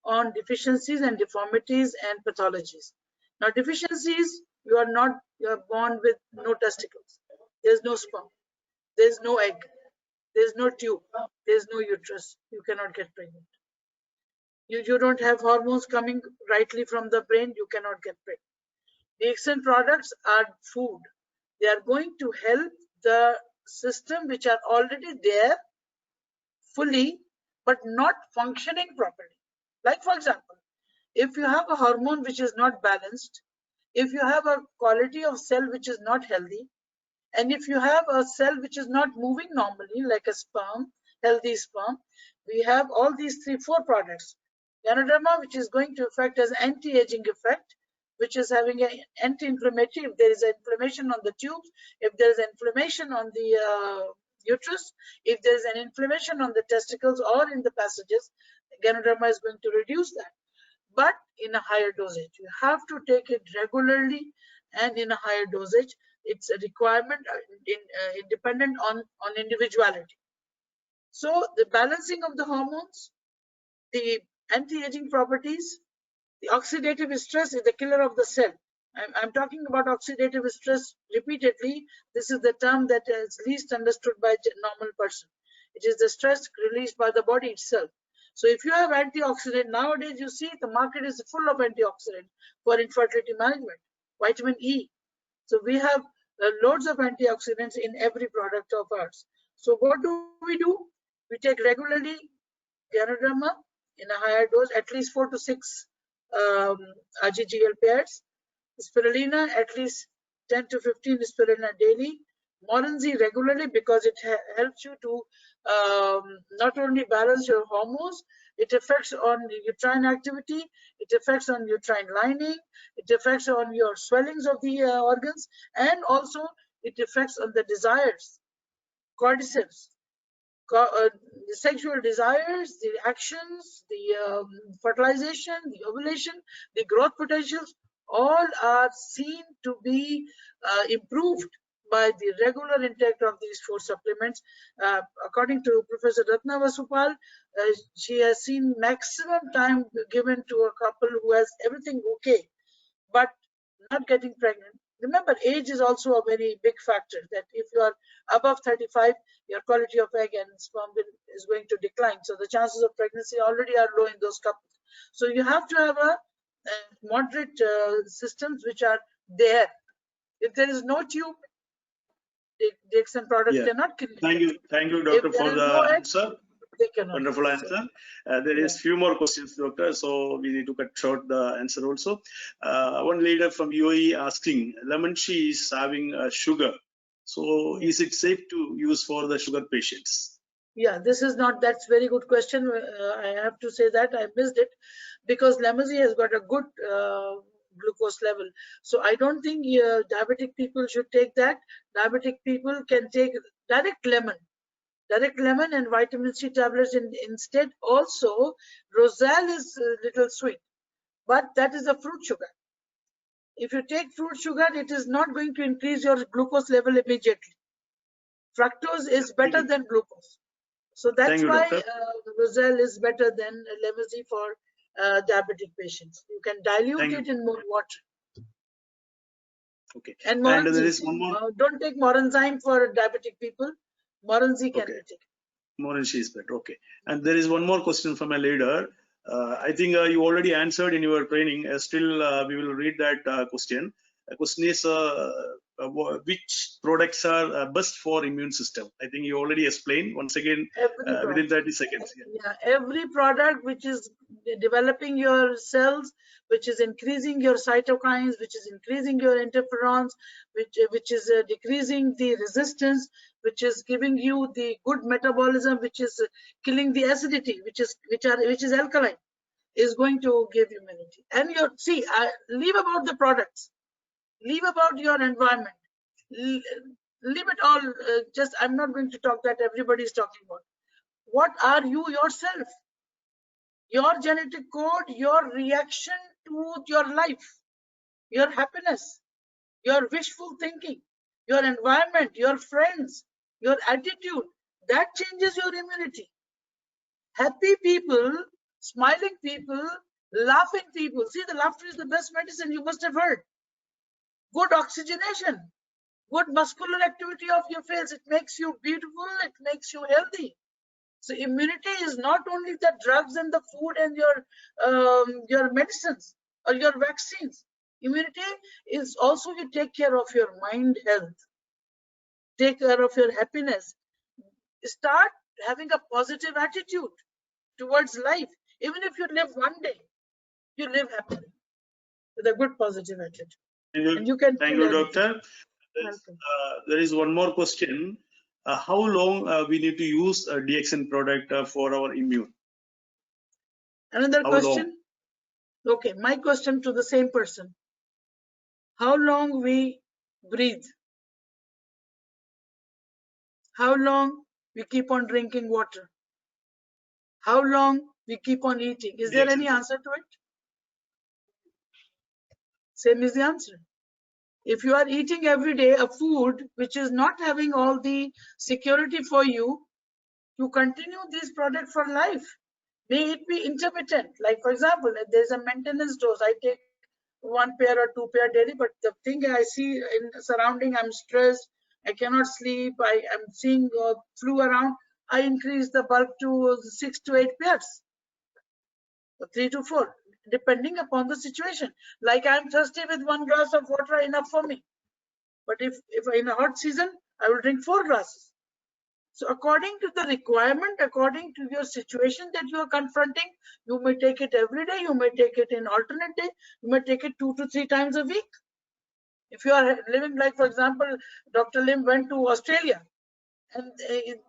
on deficiencies and deformities and pathologies. Now, deficiencies, you are born with no testicles, there's no sperm, there's no egg, there's no tube, there's no uterus, you cannot get pregnant. You don't have hormones coming rightly from the brain, you cannot get pregnant. DXN products are food. They are going to help the system which are already there fully, but not functioning properly. Like, for example, if you have a hormone which is not balanced, if you have a quality of cell which is not healthy, and if you have a cell which is not moving normally, like a sperm, healthy sperm, we have all these 3-4 products. Ganoderma, which is going to affect as anti-aging effect, which is having an anti-inflammatory. If there is an inflammation on the tubes, if there is an inflammation on the uterus, if there is an inflammation on the testicles or in the passages, Ganoderma is going to reduce that, but in a higher dosage. You have to take it regularly and in a higher dosage. It's a requirement dependent on individuality. So the balancing of the hormones, the anti-aging properties, the oxidative stress is the killer of the cell. I'm talking about oxidative stress repeatedly. This is the term that is least understood by a normal person. It is the stress released by the body itself. So if you have antioxidant, nowadays you see the market is full of antioxidant for infertility management, vitamin E. So we have loads of antioxidants in every product of ours. So what do? We take regularly Ganoderma in a higher dose, at least 4 to 6 RGGL pairs. Spirulina, at least 10 to 15 spirulina daily. Moranzi regularly, because it helps you to not only balance your hormones, it affects on uterine activity, it affects on uterine lining, it affects on your swellings of the organs, and also it affects on the desires, cordyceps, the sexual desires, the actions, the fertilization, the ovulation, the growth potentials, all are seen to be improved by the regular intake of these 4 supplements. According to Professor Ratna Vasupal, she has seen maximum time given to a couple who has everything okay, but not getting pregnant. Remember, age is also a very big factor, that if you are above 35, your quality of egg and sperm is going to decline. So the chances of pregnancy already are low in those couples. So you have to have a moderate systems which are there. If there is no tube, the DXN product cannot kill. Thank you, doctor, for the answer. Wonderful answer. There is few more questions, doctor, so we need to cut short the answer also. One leader from UAE asking, lemon tea is having sugar, so is it safe to use for the sugar patients? Yeah, this is not, that's very good question. I have to say that I missed it, because lemon tea has got a good glucose level. So I don't think diabetic people should take that. Diabetic people can take direct lemon and vitamin C tablets instead. Also, roselle is a little sweet, but that is a fruit sugar. If you take fruit sugar, it is not going to increase your glucose level immediately. Fructose is better than glucose. So that's why roselle is better than lemon tea for diabetic patients. You can dilute it in more water. Okay. And And there Moranzi, is one more. don't take Moranzyme for diabetic people. Moranzi can Okay. be taken. Moranshi is better. Okay. And there is one more question from a leader. I think you already answered in your training. Still, we will read that question. The question is, which products are best for immune system? I think you already explained. Once again, Every within product. 30 seconds. Yeah, every product which is developing your cells, which is increasing your cytokines, which is increasing your interferons, which is decreasing the resistance, which is giving you the good metabolism, which is killing the acidity, which is alkaline, is going to give immunity. And you see, leave about the products, leave about your environment, leave it all. Just I'm not going to talk that everybody is talking about. What are you yourself? Your genetic code, your reaction to your life, your happiness, your wishful thinking, your environment, your friends, your attitude, that changes your immunity. Happy people, smiling people, laughing people. See, the laughter is the best medicine, you must have heard. Good oxygenation, good muscular activity of your face. It makes you beautiful, it makes you healthy. So immunity is not only the drugs and the food and your medicines or your vaccines. Immunity is also you take care of your mind health, take care of your happiness. Start having a positive attitude towards life. Even if you live one day, you live happily with a good positive attitude. And you can Thank feel you, everything. doctor. Welcome. There is one more question. How long we need to use a DXN product for our immune? Another How question? long? Okay, my question to the same person. How long we breathe? How long we keep on drinking water? How long we keep on eating? Is there any answer to it? Same is the answer. If you are eating every day a food which is not having all the security for you, you continue this product for life. May it be intermittent. Like for example, if there's a maintenance dose, I take 1 pair or 2 pair daily, but the thing I see in surrounding, I'm stressed, I cannot sleep, I am seeing flu around, I increase the bulk to 6 to 8 pairs, 3 to 4, depending upon the situation. Like I'm thirsty with 1 glass of water enough for me. But if in a hot season, I will drink 4 glasses. So according to the requirement, according to your situation that you are confronting, you may take it every day, you may take it in alternate day, you may take it 2 to 3 times a week. If you are living, like for example, Dr. Lim went to Australia and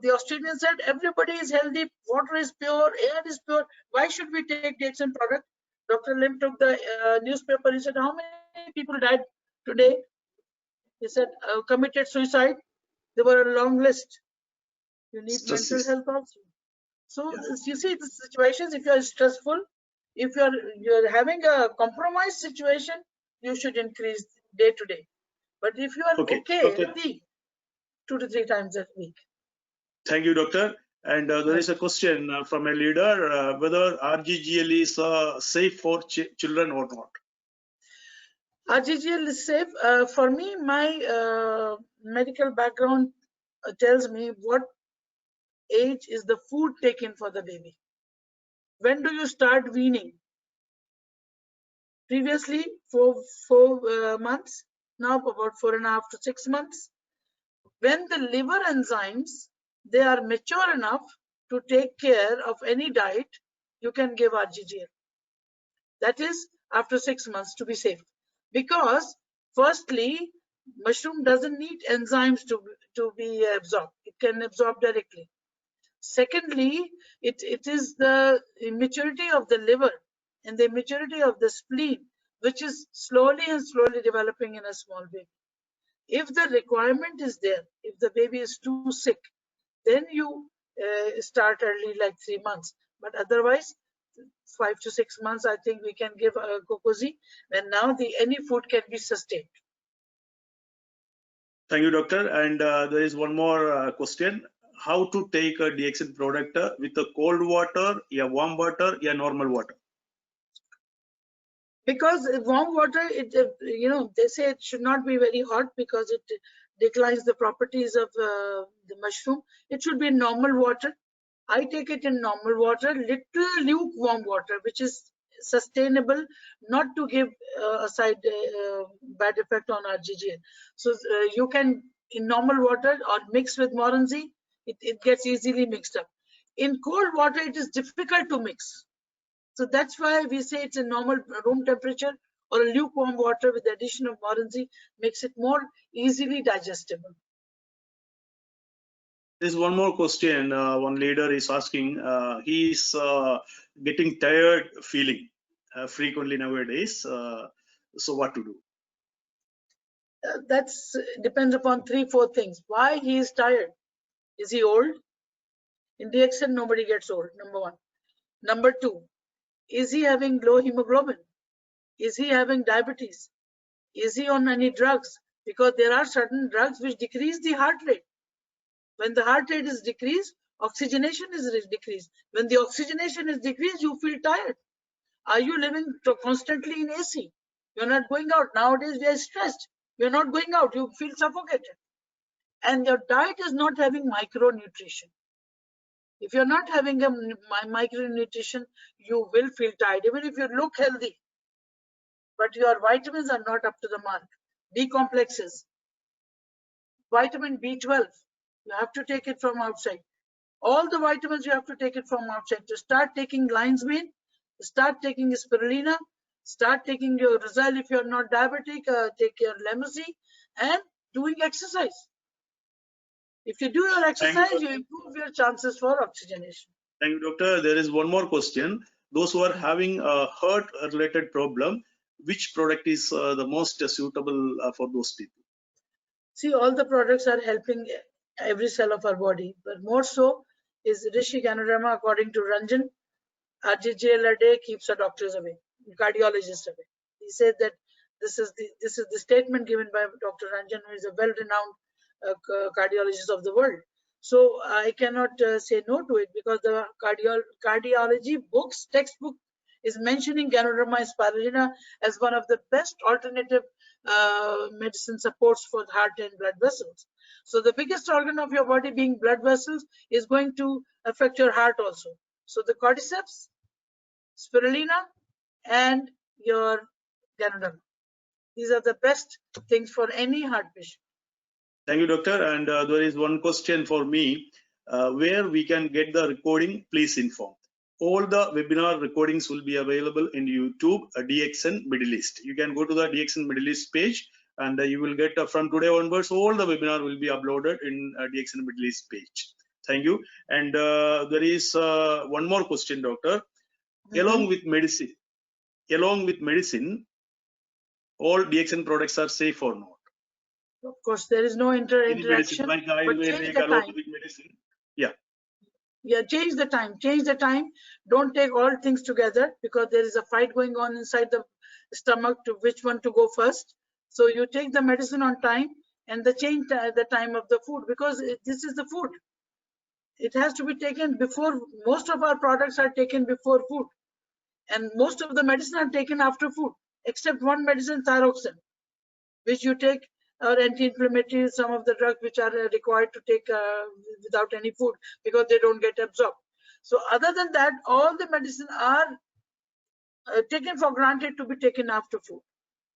the Australian said everybody is healthy, water is pure, air is pure, why should we take DXN product? Dr. Lim took the newspaper, he said, how many people died today? He said, committed suicide. There were a long list. You need mental health also. So you see the situations, if you are stressful, if you're having a compromised situation, you should increase day to day. But if you are okay, 2 to 3 times a week. Thank you, doctor. And there is a question from a leader, whether RGGL is safe for children or not. RGGL is safe. For me, my medical background tells me what age is the food taken for the baby. When do you start weaning? Previously, 4 months, now about 4.5 to 6 months. When the liver enzymes, they are mature enough to take care of any diet, you can give RGGL. That is after 6 months to be safe. Because firstly, mushroom doesn't need enzymes to be absorbed. It can absorb directly. Secondly, it is the immaturity of the liver and the immaturity of the spleen, which is slowly developing in a small baby. If the requirement is there, if the baby is too sick, then you start early, like 3 months. But otherwise, 5 to 6 months, I think we can give Gokozi, and now any food can be sustained. Thank you, doctor. And there is one more question. How to take a DXN product with a cold water, warm water, normal water? Because warm water, they say it should not be very hot because it declines the properties of the mushroom. It should be normal water. I take it in normal water, little lukewarm water, which is sustainable, not to give a side bad effect on our GGL. So you can, in normal water or mix with Moranzi, it gets easily mixed up. In cold water, it is difficult to mix. So that's why we say it's a normal room temperature or a lukewarm water with the addition of Moranzi makes it more easily digestible. There's one more question. One leader is asking. He's getting tired feeling frequently nowadays. So what to do? That's depends upon 3-4 things. Why he is tired? Is he old? In DXN, nobody gets old, number one. Number two, is he having low hemoglobin? Is he having diabetes? Is he on any drugs? Because there are certain drugs which decrease the heart rate. When the heart rate is decreased, oxygenation is decreased. When the oxygenation is decreased, you feel tired. Are you living constantly in AC? You're not going out. Nowadays, we are stressed. You're not going out. You feel suffocated. And your diet is not having micronutrition. If you're not having a micronutrition, you will feel tired, even if you look healthy. But your vitamins are not up to the mark. B complexes, vitamin B12, you have to take it from outside. All the vitamins you have to take it from outside. To start taking lion's mane, start taking spirulina, start taking your Rizal if you're not diabetic, take your Lemasi, and doing exercise. If you do your exercise, you improve your chances for oxygenation. Thank you, doctor. There is one more question. Those who are having a heart-related problem, which product is the most suitable for those people? See, all the products are helping every cell of our body, but more so is Rishi Ganoderma, according to Ranjan. RGGL a day keeps the doctors away, cardiologists away. He said that this is the statement given by Dr. Ranjan, who is a well-renowned cardiologist of the world. So I cannot say no to it, because the cardiology books, textbook, is mentioning Ganoderma spirulina as one of the best alternative medicine supports for heart and blood vessels. So the biggest organ of your body, being blood vessels, is going to affect your heart also. So the cordyceps, spirulina, and your Ganoderma. These are the best things for any heart patient. Thank you, doctor. And there is one question for me. Where we can get the recording, please inform. All the webinar recordings will be available in YouTube, DXN Middle East. You can go to the DXN Middle East page, and you will get from today onwards, all the webinar will be uploaded in DXN Middle East page. Thank you. And there is one more question, doctor. Along with medicine, all DXN products are safe or not? Of course, there is no interaction. Like but change the time. Medicine. Yeah. Yeah, change the time. Change the time. Don't take all things together, because there is a fight going on inside the stomach to which one to go first. So you take the medicine on time, and change the time of the food, because this is the food. It has to be taken before. Most of our products are taken before food, and most of the medicine are taken after food, except one medicine, thyroxine, which you take, or anti-inflammatory, some of the drugs which are required to take without any food, because they don't get absorbed. So other than that, all the medicine are taken for granted to be taken after food.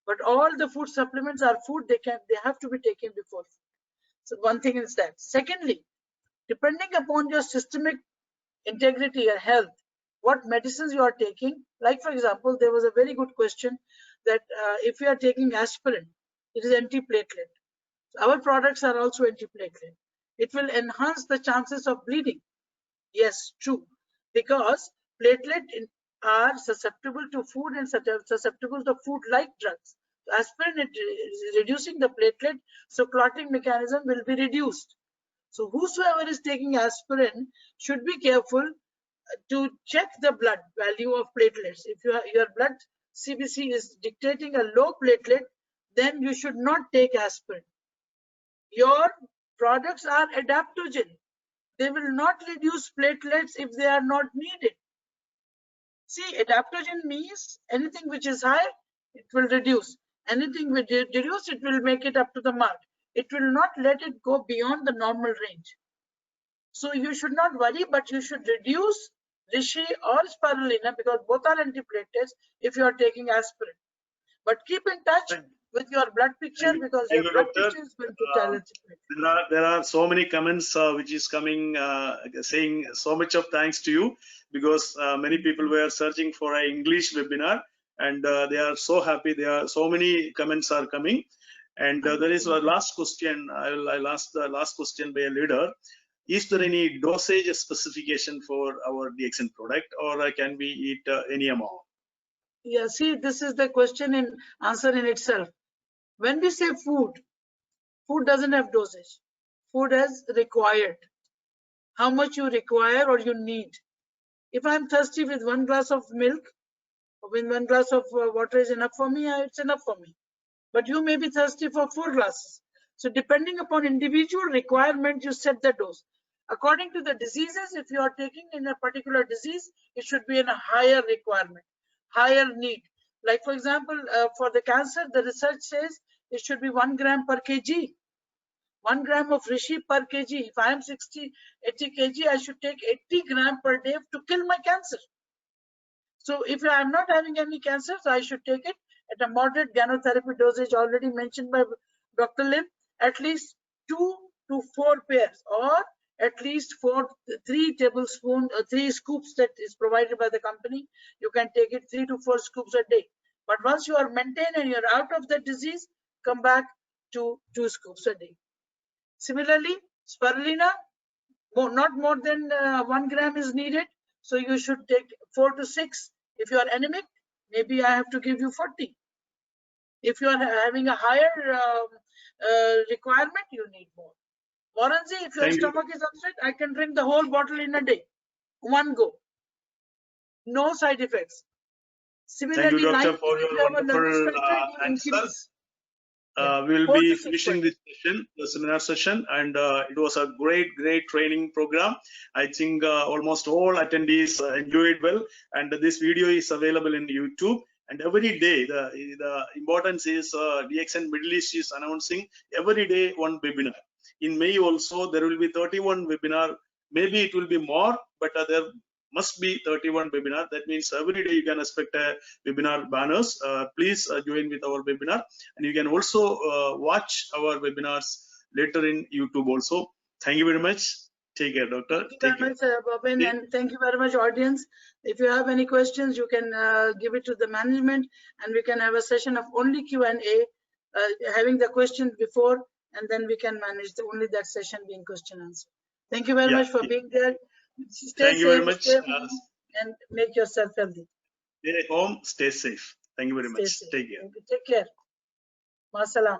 But all the food supplements are food, they have to be taken before food. So one thing is that. Secondly, depending upon your systemic integrity and health, what medicines you are taking. Like, for example, there was a very good question that if you are taking aspirin, it is antiplatelet. Our products are also antiplatelet. It will enhance the chances of bleeding. Yes, true, because platelet are susceptible to food and susceptible to food-like drugs. Aspirin is reducing the platelet, so clotting mechanism will be reduced. So whosoever is taking aspirin should be careful to check the blood value of platelets. If your blood CBC is dictating a low platelet, then you should not take aspirin. Your products are adaptogen. They will not reduce platelets if they are not needed. See, adaptogen means anything which is high, it will reduce. Anything which reduce, it will make it up to the mark. It will not let it go beyond the normal range. So you should not worry, but you should reduce Rishi or spirulina because both are antiplatelets if you are taking aspirin. But keep in touch with your blood picture because Thank your you, blood doctor. picture is going to tell antiplatelet. There are so many comments which is coming saying so much of thanks to you because many people were searching for an English webinar and they are so happy. There are so many comments are coming, and there is a last question. I'll ask the last question by a leader. Is there any dosage specification for our DXN product, or can we eat any amount? Yeah, see, this is the question in answer in itself. When we say food, food doesn't have dosage. Food has required. How much you require or you need. If I'm thirsty with 1 glass of milk, or with 1 glass of water is enough for me, it's enough for me. But you may be thirsty for 4 glasses. So depending upon individual requirement, you set the dose. According to the diseases, if you are taking in a particular disease, it should be in a higher requirement, higher need. Like for example, for the cancer, the research says it should be 1 gram per kg. 1 gram of Rishi per kg. If I am 80 kg, I should take 80 gram per day to kill my cancer. So if I am not having any cancer, so I should take it at a moderate ganotherapy dosage already mentioned by Dr. Lim, at least 2 to 4 pairs or at least 3 tablespoons or 3 scoops that is provided by the company. You can take it 3 to 4 scoops a day. But once you are maintained and you're out of the disease, come back to 2 scoops a day. Similarly, spirulina, not more than 1 gram is needed. So you should take 4 to 6. If you are anemic, maybe I have to give you 40. If you are having a higher requirement, you need more. Moranzi, if your stomach is upset, I can drink the whole bottle in a day, one go. No side effects. Similarly, Thank you, doctor, night, for if your you have a nervous wonderful factor, you answer. increase. We will 4 be to 6 finishing this session, the seminar session, and it was a great training program. I think almost all attendees enjoyed well, and this video is available in YouTube. And every day, the importance is DXN Middle East is announcing every day one webinar. In May also, there will be 31 webinar. Maybe it will be more, but there must be 31 webinar. That means every day you can expect a webinar banners. Please join with our webinar, and you can also watch our webinars later in YouTube also. Thank you very much. Take care, doctor. Thank you very much, Bobin, and thank you very much, audience. If you have any questions, you can give it to the management, and we can have a session of only Q&A, having the questions before, and then we can manage only that session being question answer. Thank you very much for being there. Stay safe, stay home, and make yourself healthy. Stay home, stay safe. Thank you very much. Take care. Take care. Ma salam.